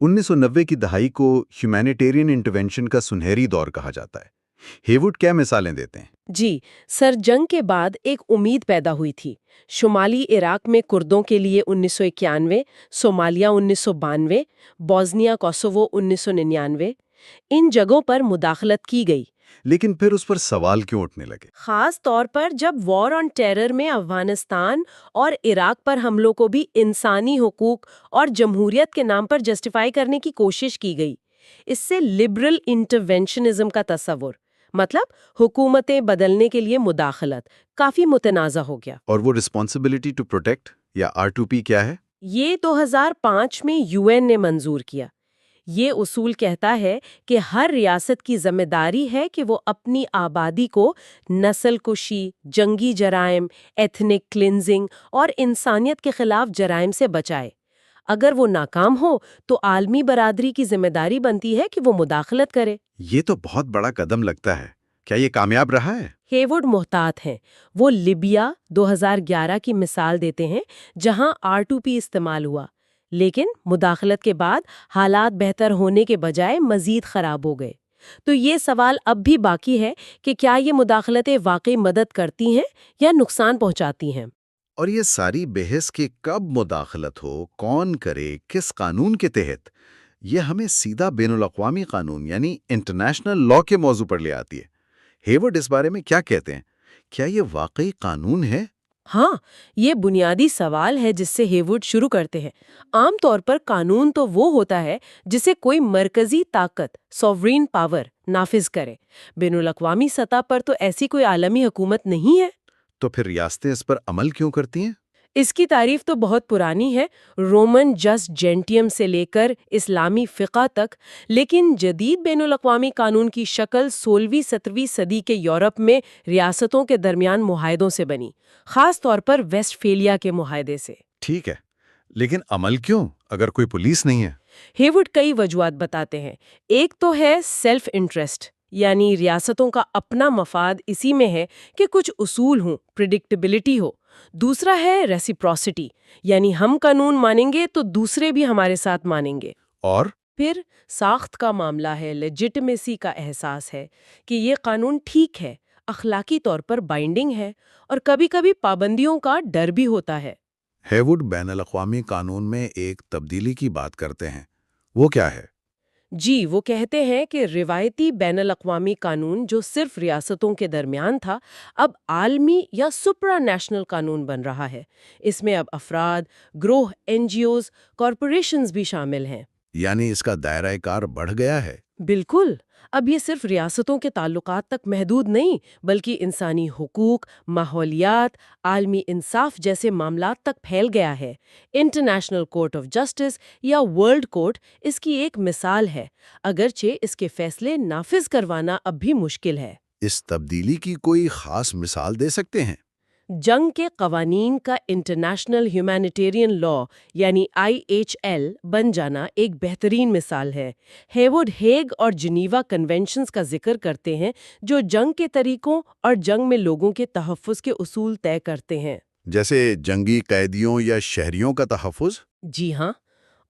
1990 کی دہائی کو ہیومینیٹیرین انٹرونشن کا سنہری دور کہا جاتا ہے۔ ہیوڈ کیا مثالیں دیتے ہیں؟ جی، سر جنگ کے بعد ایک امید پیدا ہوئی تھی۔ شمالی عراق میں کردوں کے لیے 1991، صومالیہ 1992، بوسنیا کوسوو 1999۔ ان جگہوں پر مداخلت کی گئی۔ لیکن پھر اس پر سوال کیوں اٹھنے لگے؟ خاص طور پر جب وار آن ٹیرر میں افغانستان اور عراق پر حملوں کو بھی انسانی حقوق اور جمہوریت کے نام پر جسٹیفائی کرنے کی کوشش کی گئی۔ اس سے لبرل انٹرونشنزم کا تصور، مطلب حکومتیں بدلنے کے لیے مداخلت، کافی متنازع ہو گیا۔ اور وہ رسپانسبلٹی ٹو پروٹیکٹ یا R2P کیا ہے؟ یہ 2005 میں UN نے منظور کیا۔ یہ اصول کہتا ہے کہ ہر ریاست کی ذمہ داری ہے کہ وہ اپنی آبادی کو نسل کشی، جنگی جرائم، ایتھنک کلینزنگ اور انسانیت کے خلاف جرائم سے بچائے۔ اگر وہ ناکام ہو تو عالمی برادری کی ذمہ داری بنتی ہے کہ وہ مداخلت کرے۔ یہ تو بہت بڑا قدم لگتا ہے۔ کیا یہ کامیاب رہا ہے؟ ہیوڈ محتاط ہیں۔ وہ لیبیا 2011 کی مثال دیتے ہیں جہاں R2P استعمال ہوا، لیکن مداخلت کے بعد حالات بہتر ہونے کے بجائے مزید خراب ہو گئے۔ تو یہ سوال اب بھی باقی ہے کہ کیا یہ مداخلتیں واقعی مدد کرتی ہیں یا نقصان پہنچاتی ہیں؟ اور یہ ساری بحث کہ کب مداخلت ہو، کون کرے، کس قانون کے تحت، یہ ہمیں سیدھا بین الاقوامی قانون یعنی انٹرنیشنل لا کے موضوع پر لے آتی ہے۔ ہیورڈ اس بارے میں کیا کہتے ہیں؟ کیا یہ واقعی قانون ہے؟ ہاں، یہ بنیادی سوال ہے جس سے ہیورڈ شروع کرتے ہیں۔ عام طور پر قانون تو وہ ہوتا ہے جسے کوئی مرکزی طاقت سوورین پاور نافذ کرے۔ بین الاقوامی سطح پر تو ایسی کوئی عالمی حکومت نہیں ہے۔ تو پھر ریاستیں اس پر عمل کیوں کرتی ہیں؟ اس کی تعریف تو بہت پرانی ہے، رومن جس جینٹیم سے لے کر اسلامی فقہ تک، لیکن جدید بین الاقوامی قانون کی شکل 16ویں-17ویں صدی کے یورپ میں ریاستوں کے درمیان معاہدوں سے بنی، خاص طور پر ویسٹ فیلیا کے معاہدے سے۔ ٹھیک ہے، لیکن عمل کیوں اگر کوئی پولیس نہیں ہے؟ ہیورڈ کئی وجوہات بتاتے ہیں۔ ایک تو ہے سیلف انٹرسٹ، یعنی ریاستوں کا اپنا مفاد اسی میں ہے کہ کچھ اصول ہوں، پریڈکٹیبلٹی ہو۔ دوسرا ہے ریسیپروسٹی، یعنی ہم قانون مانیں گے تو دوسرے بھی ہمارے ساتھ مانیں گے۔ اور پھر ساخت کا معاملہ ہے، لیجٹمیسی کا احساس ہے کہ یہ قانون ٹھیک ہے، اخلاقی طور پر بائنڈنگ ہے، اور کبھی کبھی پابندیوں کا ڈر بھی ہوتا ہے۔ ہیورڈ بین الاقوامی قانون میں ایک تبدیلی کی بات کرتے ہیں، وہ کیا ہے؟ جی، وہ کہتے ہیں کہ روایتی بین الاقوامی قانون جو صرف ریاستوں کے درمیان تھا، اب عالمی یا سپرا نیشنل قانون بن رہا ہے۔ اس میں اب افراد، گروہ، NGOs، کارپوریشنز بھی شامل ہیں۔ یعنی اس کا دائرہ کار بڑھ گیا ہے؟ بالکل، اب یہ صرف ریاستوں کے تعلقات تک محدود نہیں، بلکہ انسانی حقوق، ماحولیات، عالمی انصاف جیسے معاملات تک پھیل گیا ہے۔ انٹرنیشنل کورٹ آف جسٹس یا ورلڈ کورٹ اس کی ایک مثال ہے، اگرچہ اس کے فیصلے نافذ کروانا اب بھی مشکل ہے۔ اس تبدیلی کی کوئی خاص مثال دے سکتے ہیں؟ جنگ کے قوانین کا انٹرنیشنل ہیومینیٹیرین لا یعنی IHL بن جانا ایک بہترین مثال ہے۔ ہیورڈ ہیگ اور جنیوا کنونشنز کا ذکر کرتے ہیں جو جنگ کے طریقوں اور جنگ میں لوگوں کے تحفظ کے اصول طے کرتے ہیں۔ جیسے جنگی قیدیوں یا شہریوں کا تحفظ؟ جی ہاں،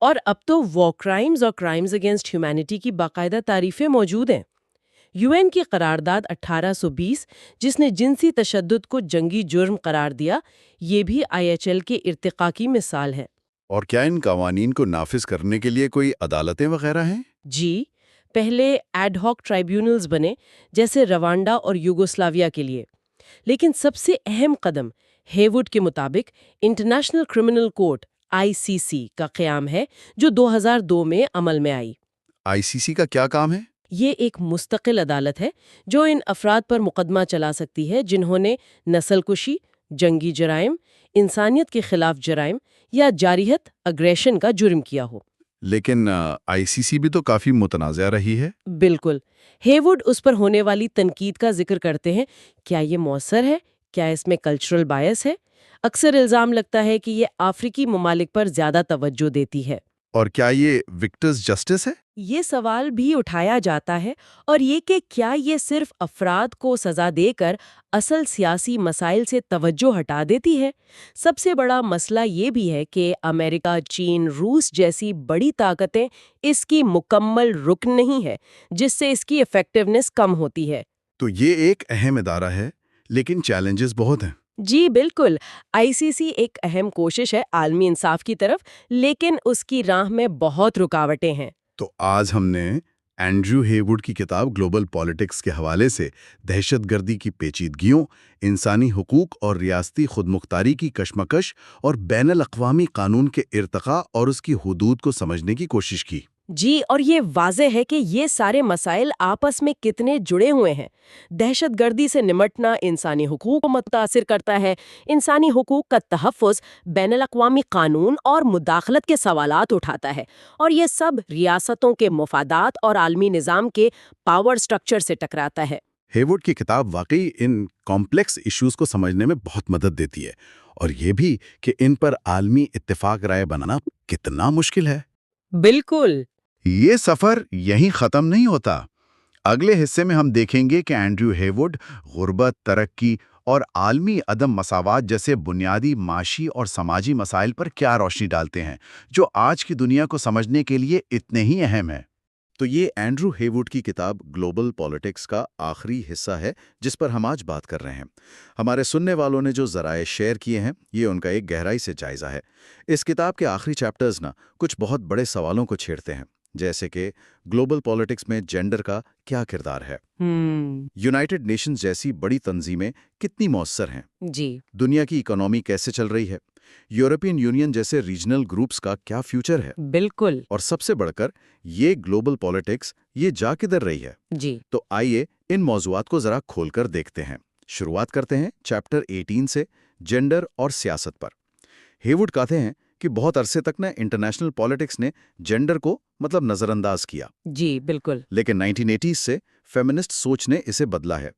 اور اب تو وار کرائمز اور کرائمز اگینسٹ ہیومینٹی کی باقاعدہ تعریفیں موجود ہیں۔ UN کی قرارداد 1820 جس نے جنسی تشدد کو جنگی جرم قرار دیا، یہ بھی IHL کے ارتقاء کی مثال ہے۔ اور کیا ان قوانین کو نافذ کرنے کے لیے کوئی عدالتیں وغیرہ ہیں؟ جی، پہلے ایڈ ہاک ٹرائیبیونلز بنے، جیسے روانڈا اور یوگوسلاویا کے لیے، لیکن سب سے اہم قدم ہیورڈ کے مطابق انٹرنیشنل کرمنل کورٹ ICC کا قیام ہے، جو 2002 میں عمل میں آئی۔ ICC کا کیا کام ہے؟ یہ ایک مستقل عدالت ہے جو ان افراد پر مقدمہ چلا سکتی ہے جنہوں نے نسل کشی، جنگی جرائم، انسانیت کے خلاف جرائم یا جارحیت اگریشن کا جرم کیا ہو۔ لیکن ICC بھی تو کافی متنازع رہی ہے۔ بالکل، ہیورڈ اس پر ہونے والی تنقید کا ذکر کرتے ہیں۔ کیا یہ مؤثر ہے؟ کیا اس میں کلچرل بائس ہے؟ اکثر الزام لگتا ہے کہ یہ افریقی ممالک پر زیادہ توجہ دیتی ہے۔ اور کیا یہ وکٹرز جسٹس ہے؟ یہ سوال بھی اٹھایا جاتا ہے، اور یہ کہ کیا یہ صرف افراد کو سزا دے کر اصل سیاسی مسائل سے توجہ ہٹا دیتی ہے؟ سب سے بڑا مسئلہ یہ بھی ہے کہ امریکہ، چین، روس جیسی بڑی طاقتیں اس کی مکمل رکن نہیں ہے، جس سے اس کی ایفیکٹونیس کم ہوتی ہے۔ تو یہ ایک اہم ادارہ ہے، لیکن چیلنجز بہت ہیں۔ جی بالکل، ICC ایک اہم کوشش ہے عالمی انصاف کی طرف، لیکن اس کی راہ میں بہت رکاوٹیں ہیں۔ تو آج ہم نے اینڈریو ہیورڈ کی کتاب گلوبل پالیٹکس کے حوالے سے دہشت گردی کی پیچیدگیوں، انسانی حقوق اور ریاستی خود مختاری کی کشمکش اور بین الاقوامی قانون کے ارتقاء اور اس کی حدود کو سمجھنے کی کوشش کی۔ جی، اور یہ واضح ہے کہ یہ سارے مسائل آپس میں کتنے جڑے ہوئے ہیں۔ دہشت گردی سے نمٹنا انسانی حقوق کو متاثر کرتا ہے، انسانی حقوق کا تحفظ بین الاقوامی قانون اور مداخلت کے سوالات اٹھاتا ہے، اور یہ سب ریاستوں کے مفادات اور عالمی نظام کے پاور سٹرکچر سے ٹکراتا ہے۔ ہیورڈ کی کتاب واقعی ان کمپلیکس ایشوز کو سمجھنے میں بہت مدد دیتی ہے، اور یہ بھی کہ ان پر عالمی اتفاق رائے بنانا کتنا مشکل ہے۔ بالکل۔ یہ سفر یہیں ختم نہیں ہوتا۔ اگلے حصے میں ہم دیکھیں گے کہ اینڈریو ہیورڈ غربت، ترقی اور عالمی عدم مساوات جیسے بنیادی معاشی اور سماجی مسائل پر کیا روشنی ڈالتے ہیں، جو آج کی دنیا کو سمجھنے کے لیے اتنے ہی اہم ہیں۔ تو یہ اینڈریو ہیورڈ کی کتاب گلوبل پالیٹکس کا آخری حصہ ہے جس پر ہم آج بات کر رہے ہیں۔ ہمارے سننے والوں نے جو ذرائع شیئر کیے ہیں، یہ ان کا ایک گہرائی سے جائزہ ہے۔ اس کتاب کے آخری چیپٹرز کچھ بہت بڑے سوالوں کو چھیڑتے ہیں، جیسے کہ گلوبل پالیٹکس میں جینڈر کا کیا کردار ہے، یونائٹڈ نیشنز جیسی بڑی تنظیمیں کتنی مؤثر ہیں، جی دنیا کی اکانومی کیسے چل رہی ہے، یورپین یونین جیسے ریجنل گروپس کا کیا فیوچر ہے، بالکل اور سب سے بڑھ کر یہ گلوبل پالیٹکس یہ جا کدھر رہی ہے۔ جی تو آئیے ان موضوعات کو ذرا کھول کر دیکھتے ہیں۔ شروعات کرتے ہیں چیپٹر 18 سے، جینڈر اور سیاست پر۔ ہیوڈ کہتے ہیں کہ بہت عرصے تک انٹرنیشنل پالیٹکس نے جینڈر کو نظر انداز کیا، جی بالکل لیکن 1980s سے فیمنسٹ سوچ نے اسے بدلا ہے۔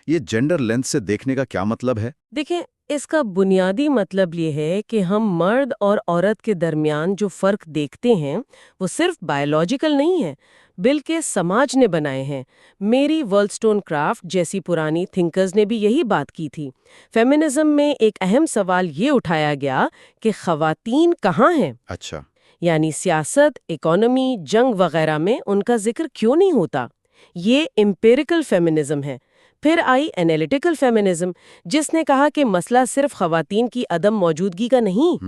یہ جینڈر لینس سے دیکھنے کا کیا مطلب ہے؟ دیکھیں، اس کا بنیادی مطلب یہ ہے کہ ہم مرد اور عورت کے درمیان جو فرق دیکھتے ہیں وہ صرف بائیولوجیکل نہیں ہے، بلکہ سماج نے بنائے ہیں۔ میری ورلڈسٹون کرافٹ جیسی پرانی تھنکرز نے بھی یہی بات کی تھی۔ فیمنزم میں ایک اہم سوال یہ اٹھایا گیا کہ خواتین کہاں ہیں؟ اچھا، یعنی سیاست، اکانومی، جنگ وغیرہ میں ان کا ذکر کیوں نہیں ہوتا؟ یہ امپیریکل فیمنزم ہے۔ پھر آئی انالیٹیکل فیمنزم، جس نے کہا کہ مسئلہ صرف خواتین کی عدم موجودگی کا نہیں،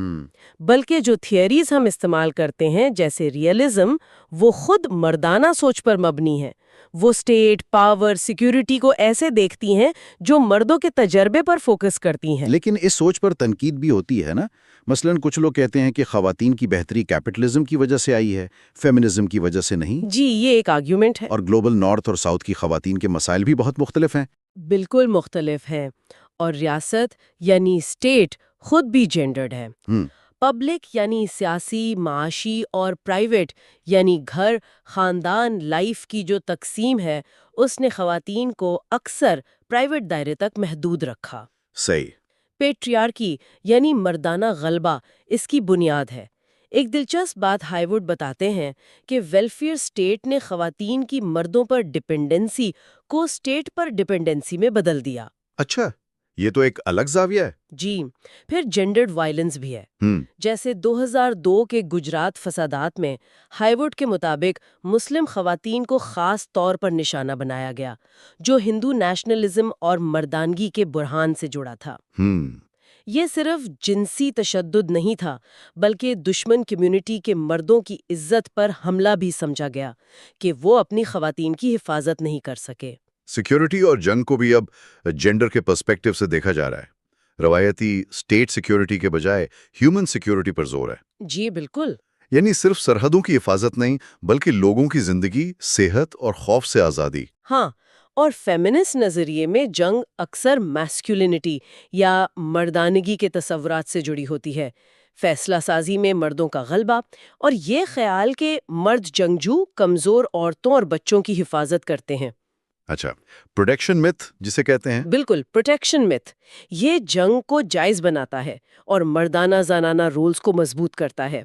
بلکہ جو تھیوریز ہم استعمال کرتے ہیں جیسے ریئلزم، وہ خود مردانہ سوچ پر مبنی ہے۔ وہ اسٹیٹ، پاور، سیکیورٹی کو ایسے دیکھتی ہیں جو مردوں کے تجربے پر فوکس کرتی ہیں۔ لیکن اس سوچ پر تنقید بھی ہوتی ہے نا۔ مثلا کچھ لوگ کہتے ہیں کہ خواتین کی بہتری کیپٹلزم کی وجہ سے آئی ہے، فیمنزم کی وجہ سے نہیں۔ جی، یہ ایک آرگیومنٹ ہے۔ اور گلوبل نارتھ اور ساؤتھ کی خواتین کے مسائل بھی بہت مختلف ہیں۔ بالکل مختلف ہیں، اور ریاست یعنی اسٹیٹ خود بھی جینڈرڈ ہے۔ پبلک یعنی سیاسی، معاشی، اور پرائیویٹ یعنی گھر، خاندان، لائف کی جو تقسیم ہے، اس نے خواتین کو اکثر پرائیویٹ دائرے تک محدود رکھا۔ صحیح۔ پیٹریارکی یعنی مردانہ غلبہ اس کی بنیاد ہے۔ ایک دلچسپ بات ہائیوڈ بتاتے ہیں کہ ویلفیئر اسٹیٹ نے خواتین کی مردوں پر ڈپینڈنسی کو اسٹیٹ پر ڈپینڈنسی میں بدل دیا۔ اچھا، یہ تو ایک الگ زاویہ ہے۔ جی، پھر جینڈرڈ وائلنس بھی ہے۔ جیسے 2002 کے گجرات فسادات میں ہائیوڈ کے مطابق مسلم خواتین کو خاص طور پر نشانہ بنایا گیا، جو ہندو نیشنلزم اور مردانگی کے بحران سے جڑا تھا۔ یہ صرف جنسی تشدد نہیں تھا، بلکہ دشمن کمیونٹی کے مردوں کی عزت پر حملہ بھی سمجھا گیا کہ وہ اپنی خواتین کی حفاظت نہیں کر سکے۔ سیکیورٹی اور جنگ کو بھی اب جینڈر کے پرسپیکٹیو سے دیکھا جا رہا ہے۔ روایتی اسٹیٹ سیکیورٹی کے بجائے ہیومن سیکیورٹی پر زور ہے۔ جی بالکل۔ یعنی صرف سرحدوں کی حفاظت نہیں، بلکہ لوگوں کی زندگی، صحت اور خوف سے آزادی۔ ہاں، اور فیمنسٹ نظریے میں جنگ اکثر میسکولینٹی یا مردانگی کے تصورات سے جڑی ہوتی ہے، فیصلہ سازی میں مردوں کا غلبہ، اور یہ خیال کہ مرد جنگجو کمزور عورتوں اور بچوں کی حفاظت کرتے ہیں۔ اچھا، پروٹیکشن میتھ جسے کہتے ہیں۔ بالکل، پروٹیکشن میتھ یہ جنگ کو جائز بناتا ہے اور مردانہ زنانہ رولز کو مضبوط کرتا ہے۔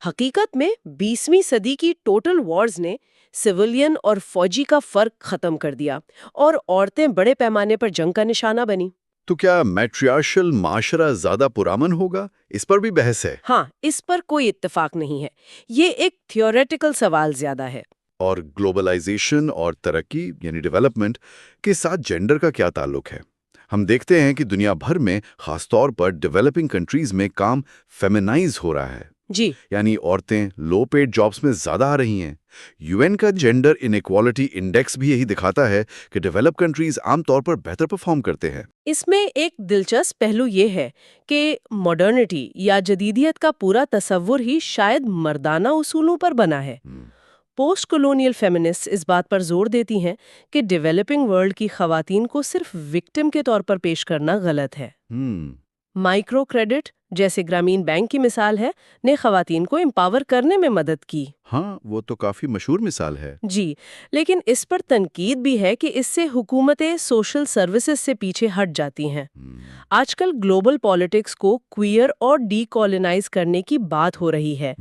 حقیقت میں 20ویں صدی کی ٹوٹل وارز نے سویلین اور فوجی کا فرق ختم کر دیا اور عورتیں بڑے پیمانے پر جنگ کا نشانہ بنی۔ تو کیا میٹریارشل معاشرہ زیادہ پرامن ہوگا؟ اس پر بھی بحث ہے۔ ہاں، اس پر کوئی اتفاق نہیں ہے، یہ ایک تھیوریٹیکل سوال زیادہ ہے۔ اور گلوبلائزیشن اور ترقی یعنی ڈیولپمنٹ کے ساتھ جینڈر کا کیا تعلق ہے؟ ہم دیکھتے ہیں کہ دنیا بھر میں، خاص طور پر ڈیولپنگ کنٹریز میں، کام فیمنائز ہو رہا ہے۔ جی، یعنی عورتیں لو پیڈ جابز میں زیادہ آ رہی ہیں۔ یو این کا جینڈر انیکوالٹی انڈیکس بھی یہی دکھاتا ہے کہ ڈیولپ کنٹریز عام طور پر بہتر پرفارم کرتے ہیں۔ اس میں ایک دلچسپ پہلو یہ ہے کہ ماڈرنٹی یا جدیدیت کا پورا تصور ہی شاید مردانہ اصولوں پر بنا ہے۔ پوسٹ کولونیل فیمنسٹ اس بات پر زور دیتی ہیں کہ ڈیولپنگ ورلڈ کی خواتین کو صرف وکٹم کے طور پر پیش کرنا غلط ہے۔ مائکرو کریڈٹ جیسے گرامین بینک کی مثال ہے نے خواتین کو امپاور کرنے میں مدد کی۔ ہاں، وہ تو کافی مشہور مثال ہے۔ جی، لیکن اس پر تنقید بھی ہے کہ اس سے حکومتیں سوشل سروسز سے پیچھے ہٹ جاتی ہیں۔ آج کل گلوبل پالیٹکس کو کوئر اور ڈی کالونائز کرنے کی بات ہو رہی ہے۔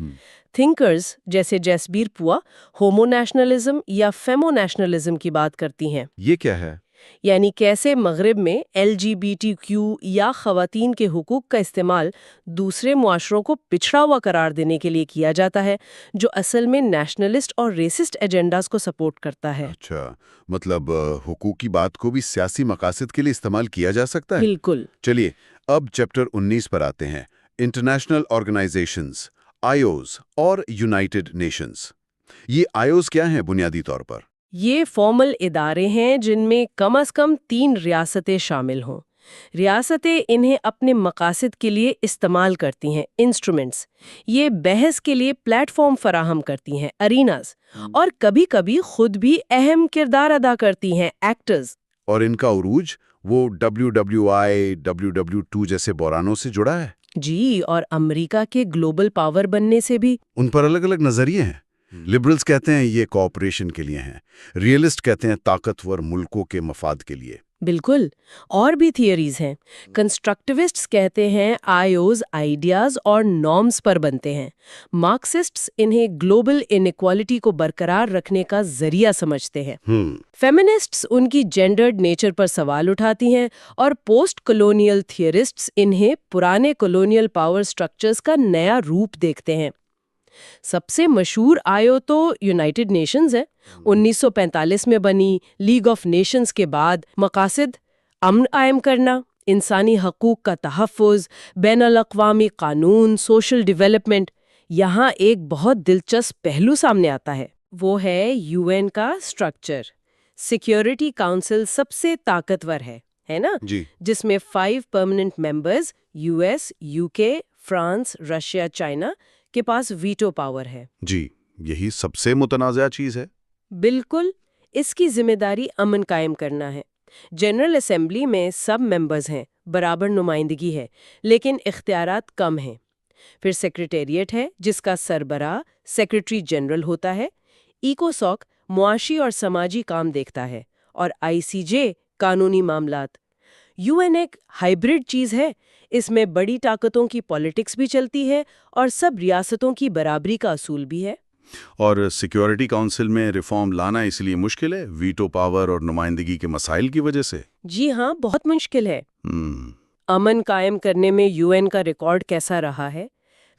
تھنکرز جیسے جیسبیر پوا ہومو نیشنلزم یا فیمو نیشنلزم کی بات کرتی ہیں۔ یہ کیا ہے؟ یعنی کیسے مغرب میں LGBTQ یا خواتین کے حقوق کا استعمال دوسرے معاشروں کو پچھڑا ہوا قرار دینے کے لیے کیا جاتا ہے، جو اصل میں نیشنلسٹ اور ریسسٹ ایجنڈاز کو سپورٹ کرتا ہے۔ اچھا، مطلب حقوق کی بات کو بھی سیاسی مقاصد کے لیے استعمال کیا جا سکتا ہے؟ بالکل۔ چلیے اب چیپٹر 19 پر آتے ہیں، انٹرنیشنل آرگنائزیشنز، IOs اور یونائٹڈ نیشنز۔ یہ آیوز کیا ہیں بنیادی طور پر؟ یہ فارمل ادارے ہیں جن میں کم از کم 3 ریاستیں شامل ہوں۔ ریاستیں انہیں اپنے مقاصد کے لیے استعمال کرتی ہیں، انسٹرومنٹس۔ یہ بحث کے لیے پلیٹ فارم فراہم کرتی ہیں، اریناز، اور کبھی کبھی خود بھی اہم کردار ادا کرتی ہیں، ایکٹرز۔ اور ان کا عروج وہ WWI، WW2 جیسے بحرانوں سے جڑا ہے؟ جی، اور امریکہ کے گلوبل پاور بننے سے بھی۔ ان پر الگ الگ نظریے ہیں۔ لبرلز کہتے ہیں یہ کوآپریشن کے لیے ہیں، ریئلسٹ کہتے ہیں طاقتور ملکوں کے مفاد کے لیے۔ بالکل، اور بھی تھیوریز ہیں۔ کنسٹرکٹیوسٹس کہتے ہیں آئیوز آئیڈیاز اور نارمز پر بنتے ہیں۔ مارکسسٹس انہیں گلوبل انیکوالٹی کو برقرار رکھنے کا ذریعہ سمجھتے ہیں۔ فیمنسٹس ان کی جینڈرڈ نیچر پر سوال اٹھاتی ہیں، اور پوسٹ کولونیل تھیورسٹس انہیں پرانے کولونیل پاور سٹرکچرز کا نیا روپ دیکھتے ہیں۔ سب سے مشہور آئیو تو یونائٹڈ نیشنز ہے۔ 1945 میں بنی لیگ آف نیشنز کے بعد مقاصد امن قائم کرنا، انسانی حقوق کا تحفظ، بین الاقوامی قانون، سوشل ڈیولپمنٹ۔ یہاں ایک بہت دلچسپ پہلو سامنے آتا ہے، وہ ہے UN کا سٹرکچر۔ سیکیورٹی کونسل سب سے طاقتور ہے نا؟ جی، جس میں 5 permanent members US، UK، France, Russia, China کے پاس ویٹو پاور ہے۔ جی، یہی سب سے متنازع چیز ہے۔ بالکل، اس کی ذمہ داری امن قائم کرنا ہے۔ جنرل اسمبلی میں سب ممبرز ہیں، برابر نمائندگی ہے، لیکن اختیارات کم ہیں۔ پھر سیکریٹریٹ ہے جس کا سربراہ سیکریٹری جنرل ہوتا ہے۔ ایکوسوک معاشی اور سماجی کام دیکھتا ہے، اور ICJ قانونی معاملات۔ UN ایک ہائبرڈ چیز ہے، اس میں بڑی طاقتوں کی پالیٹکس بھی چلتی ہے اور سب ریاستوں کی برابری کا اصول بھی ہے۔ اور سیکیورٹی کونسل میں ریفارم لانا اس لیے مشکل ہے، ویٹو پاور اور نمائندگی کے مسائل کی وجہ سے؟ جی ہاں، بہت مشکل ہے۔ امن قائم کرنے میں UN کا ریکارڈ کیسا رہا ہے؟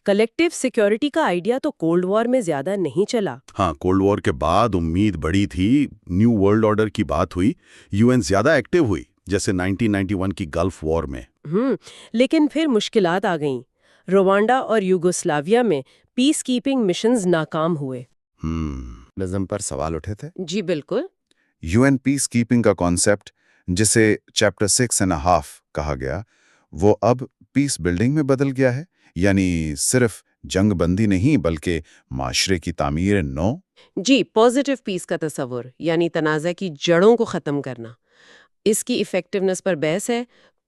کلیکٹیو سیکیورٹی کا آئیڈیا تو کولڈ وار میں زیادہ نہیں چلا۔ ہاں، کولڈ وار کے بعد امید بڑی تھی، نیو ورلڈ آرڈر کی بات ہوئی، UN زیادہ ایکٹیو ہوئی، جیسے 1991 کی گلف وار میں۔ لیکن پھر مشکلات آ گئیں۔ روانڈا اور یوگوسلاویا میں پیس کیپنگ مشنز ناکام ہوئے۔ نظم پر سوال اٹھے تھے۔ جی بالکل۔ UN پیس کیپنگ کا کانسیپٹ، جسے چیپٹر 6.5 کہا گیا، وہ اب پیس بلڈنگ میں بدل گیا ہے، یعنی صرف جنگ بندی نہیں بلکہ معاشرے کی تعمیر نو۔ جی، پازیٹیو پیس کا تصور، یعنی تنازع کی جڑوں کو ختم کرنا۔ اس کی ایفیکٹونیس پر بحث ہے۔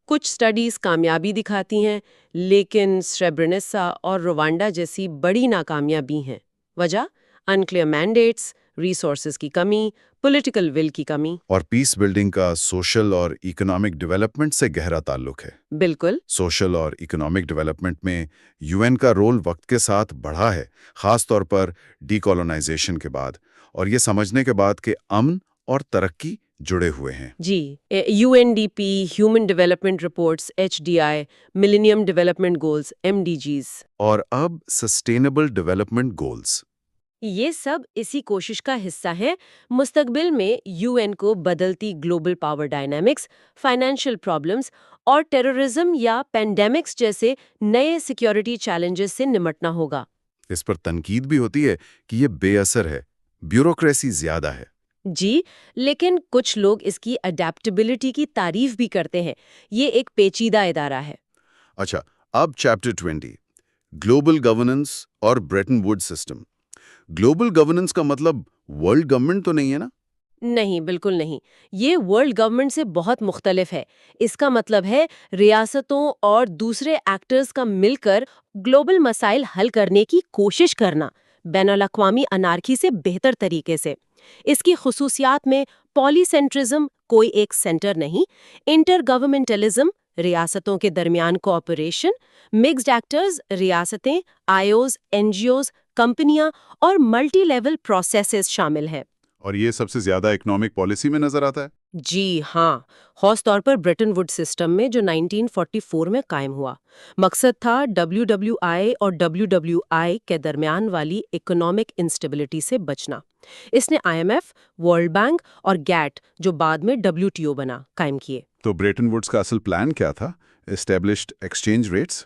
کچھ سٹڈیز کامیابی دکھاتی ہیں، لیکن سریبرینیسا اور روانڈا جیسی بڑی ناکامیاں بھی ہیں۔ وجہ انکلیئر مینڈیٹس، ریسورسز کی کمی، پولیٹیکل ول کی کمی۔ اور پیس بلڈنگ کا سوشل اور اکنامک ڈیولپمنٹ سے گہرا تعلق ہے۔ بالکل۔ سوشل اور اکنامک ڈیولپمنٹ میں UN کا رول وقت کے ساتھ بڑھا ہے، خاص طور پر ڈی کالونائزیشن کے بعد، اور یہ سمجھنے کے بعد کہ امن اور ترقی جڑے ہوئے ہیں۔ جی، UNDP، human development reports, HDI، millennium development goals, MDGs، اور اب سسٹینیبل ڈیولپمنٹ گولز۔ یہ سب اسی کوشش کا حصہ ہے، مستقبل میں UN کو بدلتی global power dynamics, financial problems اور ٹیررزم یا پینڈیمکس جیسے نئے سیکیورٹی چیلنجز سے نمٹنا ہوگا۔ اس پر تنقید بھی ہوتی ہے کہ یہ بے اثر ہے، بیوروکریسی زیادہ ہے۔ جی، لیکن کچھ لوگ اس کی اڈیپٹیبلٹی کی تعریف بھی کرتے ہیں۔ یہ ایک پیچیدہ ادارہ ہے۔ اچھا، اب چیپٹر 20، گلوبل گورننس اور Britain would system. Global governance کا مطلب ورلڈ گورنمنٹ تو نہیں ہے نا؟ نہیں، بالکل نہیں۔ یہ ورلڈ گورنمنٹ سے بہت مختلف ہے۔ اس کا مطلب ہے ریاستوں اور دوسرے ایکٹرز کا مل کر گلوبل مسائل حل کرنے کی کوشش کرنا، بین الاقوامی انارکی سے بہتر طریقے سے۔ اس کی خصوصیات میں پالی سینٹرزم، کوئی ایک سینٹر نہیں، انٹر گورنمنٹلزم، ریاستوں کے درمیان کوآپریشن، مکسڈ ایکٹرز، ریاستیں، IOs، NGOs، کمپنیاں اور ملٹی لیول پروسیسز شامل ہے۔ اور یہ سب سے زیادہ اکنامک پالیسی میں نظر آتا ہے؟ جی ہاں، خاص طور پر برٹن ووڈ سسٹم میں جو 1944 میں قائم ہوا۔ مقصد تھا WWI اور WWI کے درمیان والی اکنامک انسٹیبلٹی سے بچنا۔ اس نے IMF، ورلڈ بینک اور GATT، جو بعد میں WTO بنا، قائم کیے۔ تو بریٹن ووڈز کا اصل پلان کیا تھا؟ established exchange rates?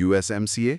USMCA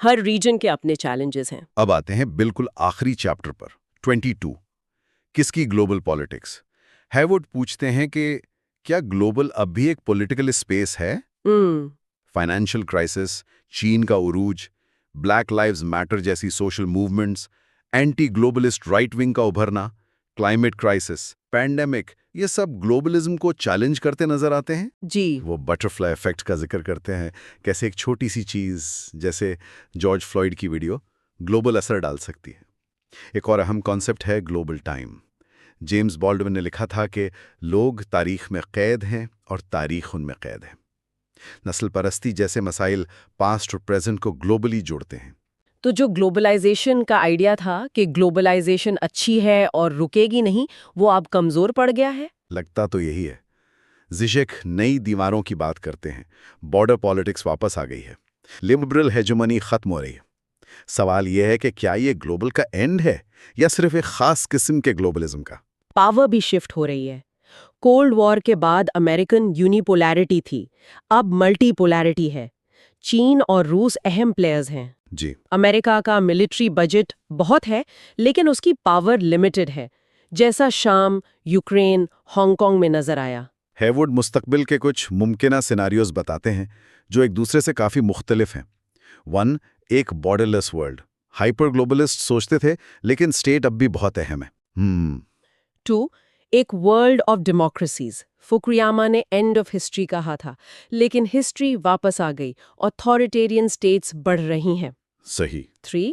ہر ریجن کے اپنے چیلنجز ہیں۔ اب آتے ہیں بالکل آخری چیپٹر پر 22 کس کی گلوبل پالیٹکس۔ ہیوڈ پوچھتے ہیں کہ کیا گلوبل اب بھی ایک پولیٹیکل اسپیس ہے؟ فائنینشیل کرائسس، چین کا عروج، بلیک لائیوز میٹر جیسی social movements, anti globalist right wing کا ابھرنا، کلائمیٹ کرائسس، پینڈیمک، یہ سب گلوبلزم کو چیلنج کرتے نظر آتے ہیں۔ جی، وہ بٹرفلائی ایفیکٹ کا ذکر کرتے ہیں، کیسے ایک چھوٹی سی چیز جیسے جارج فلوئڈ کی ویڈیو گلوبل اثر ڈال سکتی ہے۔ ایک اور اہم کانسیپٹ ہے گلوبل ٹائم۔ جیمز بالڈون نے لکھا تھا کہ لوگ تاریخ میں قید ہیں اور تاریخ ان میں قید ہے۔ نسل پرستی جیسے مسائل پاسٹ اور پریزنٹ کو گلوبلی جوڑتے ہیں۔ تو جو گلوبلائزیشن کا آئیڈیا تھا کہ گلوبلائزیشن اچھی ہے اور رکے گی نہیں، وہ اب کمزور پڑ گیا ہے؟ لگتا تو یہی ہے۔ زیشک نئی دیواروں کی بات کرتے ہیں، بارڈر پالیٹکس واپس آ گئی ہے، لبرل ہیجمنی ختم ہو رہی ہے۔ سوال یہ ہے کہ کیا یہ گلوبل کا اینڈ ہے یا صرف ایک خاص قسم کے گلوبلزم کا؟ پاور بھی شفٹ ہو رہی ہے۔ کولڈ وار کے بعد امریکن یونیپولیرٹی تھی، اب ملٹی پولیرٹی ہے۔ چین اور روس اہم پلیئرز ہیں۔ جی، امریکہ کا ملٹری بجٹ بہت ہے لیکن اس کی پاور لمیٹڈ ہے، جیسا شام، یوکرین، ہانگ کانگ میں نظر آیا۔ ہیوڈ مستقبل کے کچھ ممکنہ سیناریوز بتاتے ہیں جو ایک دوسرے سے کافی مختلف ہیں۔ 1 ایک بارڈر لیس ورلڈ۔ ہائپر گلوبلسٹ سوچتے تھے لیکن سٹیٹ اب بھی بہت اہم ہے۔ 2 ایک ورلڈ آف ڈیموکریسیز۔ فوکویاما نے اینڈ آف ہسٹری کہا تھا لیکن ہسٹری واپس آ گئی، اتھارٹیرین سٹیٹس بڑھ رہی ہیں۔ صحیح۔ 3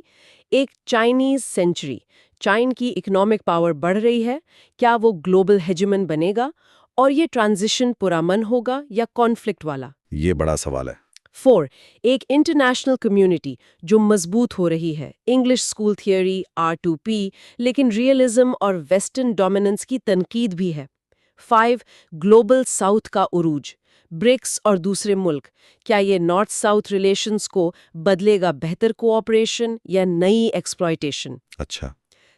ایک چائنیز سینچری۔ چائن کی اکنامک پاور بڑھ رہی ہے، کیا وہ گلوبل ہیجمن بنے گا؟ اور یہ ٹرانزیشن پرامن ہوگا یا کانفلکٹ والا؟ یہ بڑا سوال ہے۔ 4 ایک انٹرنیشنل کمیونٹی جو مضبوط ہو رہی ہے، انگلش اسکول تھیوری، R2P، لیکن ریئلزم اور ویسٹرن ڈومیننس کی تنقید بھی ہے۔ 5 گلوبل ساؤتھ کا عروج، برکس اور دوسرے ملک، کیا یہ نارتھ ساؤتھ ریلیشنز کو بدلے گا بہتر کوآپریشن یا نئی ایکسپلائٹیشن؟ اچھا۔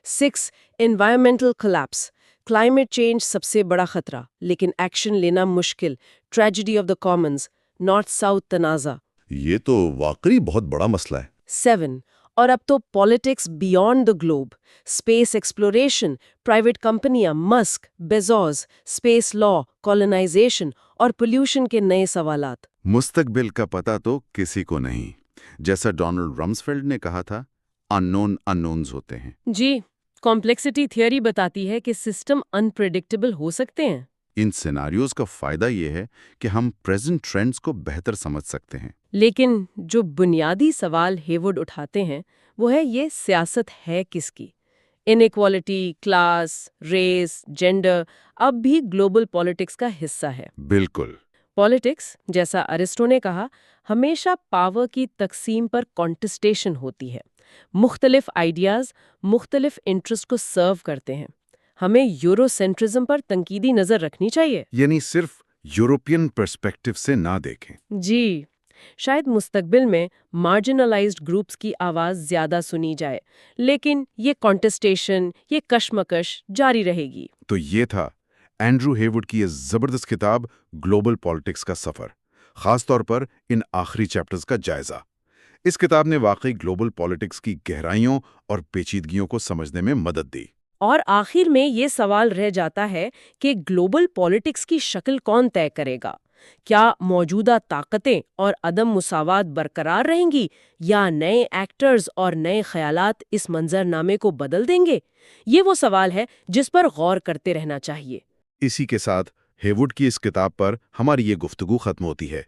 6 انوائرمنٹل کلیپس، کلائمیٹ چینج سب سے بڑا خطرہ لیکن ایکشن لینا مشکل، tragedy of the Commons, north south تنازع۔ یہ تو واقعی بہت بڑا مسئلہ ہے۔ 7 اور اب تو politics beyond the globe, space exploration, private کمپنیاں، مسک، بیزوس، اسپیس لا، کولونائزیشن اور پولیوشن کے نئے سوالات۔ مستقبل کا پتہ تو کسی کو نہیں، جیسا ڈونلڈ رمسفیلڈ نے کہا تھا، اننون اننونز ہوتے ہیں۔ جی، کمپلیکسٹی تھیوری بتاتی ہے کہ سسٹم انپریڈکٹیبل ہو سکتے ہیں۔ ان سیناریوز کا فائدہ یہ ہے کہ ہم پریزنٹ ٹرینڈز کو بہتر سمجھ سکتے ہیں۔ لیکن جو بنیادی سوال ہیوڈ اٹھاتے ہیں وہ ہے یہ سیاست ہے کس کی؟ انیکوالٹی، کلاس، ریس، جینڈر اب بھی گلوبل پالیٹکس کا حصہ ہے۔ بالکل۔ پالیٹکس، جیسا ارسطو نے کہا، ہمیشہ پاور کی تقسیم پر کانٹسٹیشن ہوتی ہے۔ مختلف آئیڈیاز مختلف انٹرسٹ کو سرو کرتے ہیں۔ ہمیں یورو سینٹرزم پر تنقیدی نظر رکھنی چاہیے۔ یعنی صرف یورپین پرسپیکٹو سے نہ دیکھیں۔ جی، شاید مستقبل میں مارجنلائزڈ گروپس کی آواز زیادہ سنی جائے، لیکن یہ کانٹسٹیشن، یہ کشمکش جاری رہے گی۔ تو یہ تھا اینڈریو ہیوڈ کی یہ زبردست کتاب گلوبل پالیٹکس کا سفر، خاص طور پر ان آخری چیپٹرز کا جائزہ۔ اس کتاب نے واقعی گلوبل پالیٹکس کی گہرائیوں اور پیچیدگیوں کو سمجھنے میں مدد دی۔ اور آخر میں یہ سوال رہ جاتا ہے کہ گلوبل پالیٹکس کی شکل کون طے کرے گا؟ کیا موجودہ طاقتیں اور عدم مساوات برقرار رہیں گی یا نئے ایکٹرز اور نئے خیالات اس منظر نامے کو بدل دیں گے؟ یہ وہ سوال ہے جس پر غور کرتے رہنا چاہیے۔ اسی کے ساتھ ہیوڈ کی اس کتاب پر ہماری یہ گفتگو ختم ہوتی ہے۔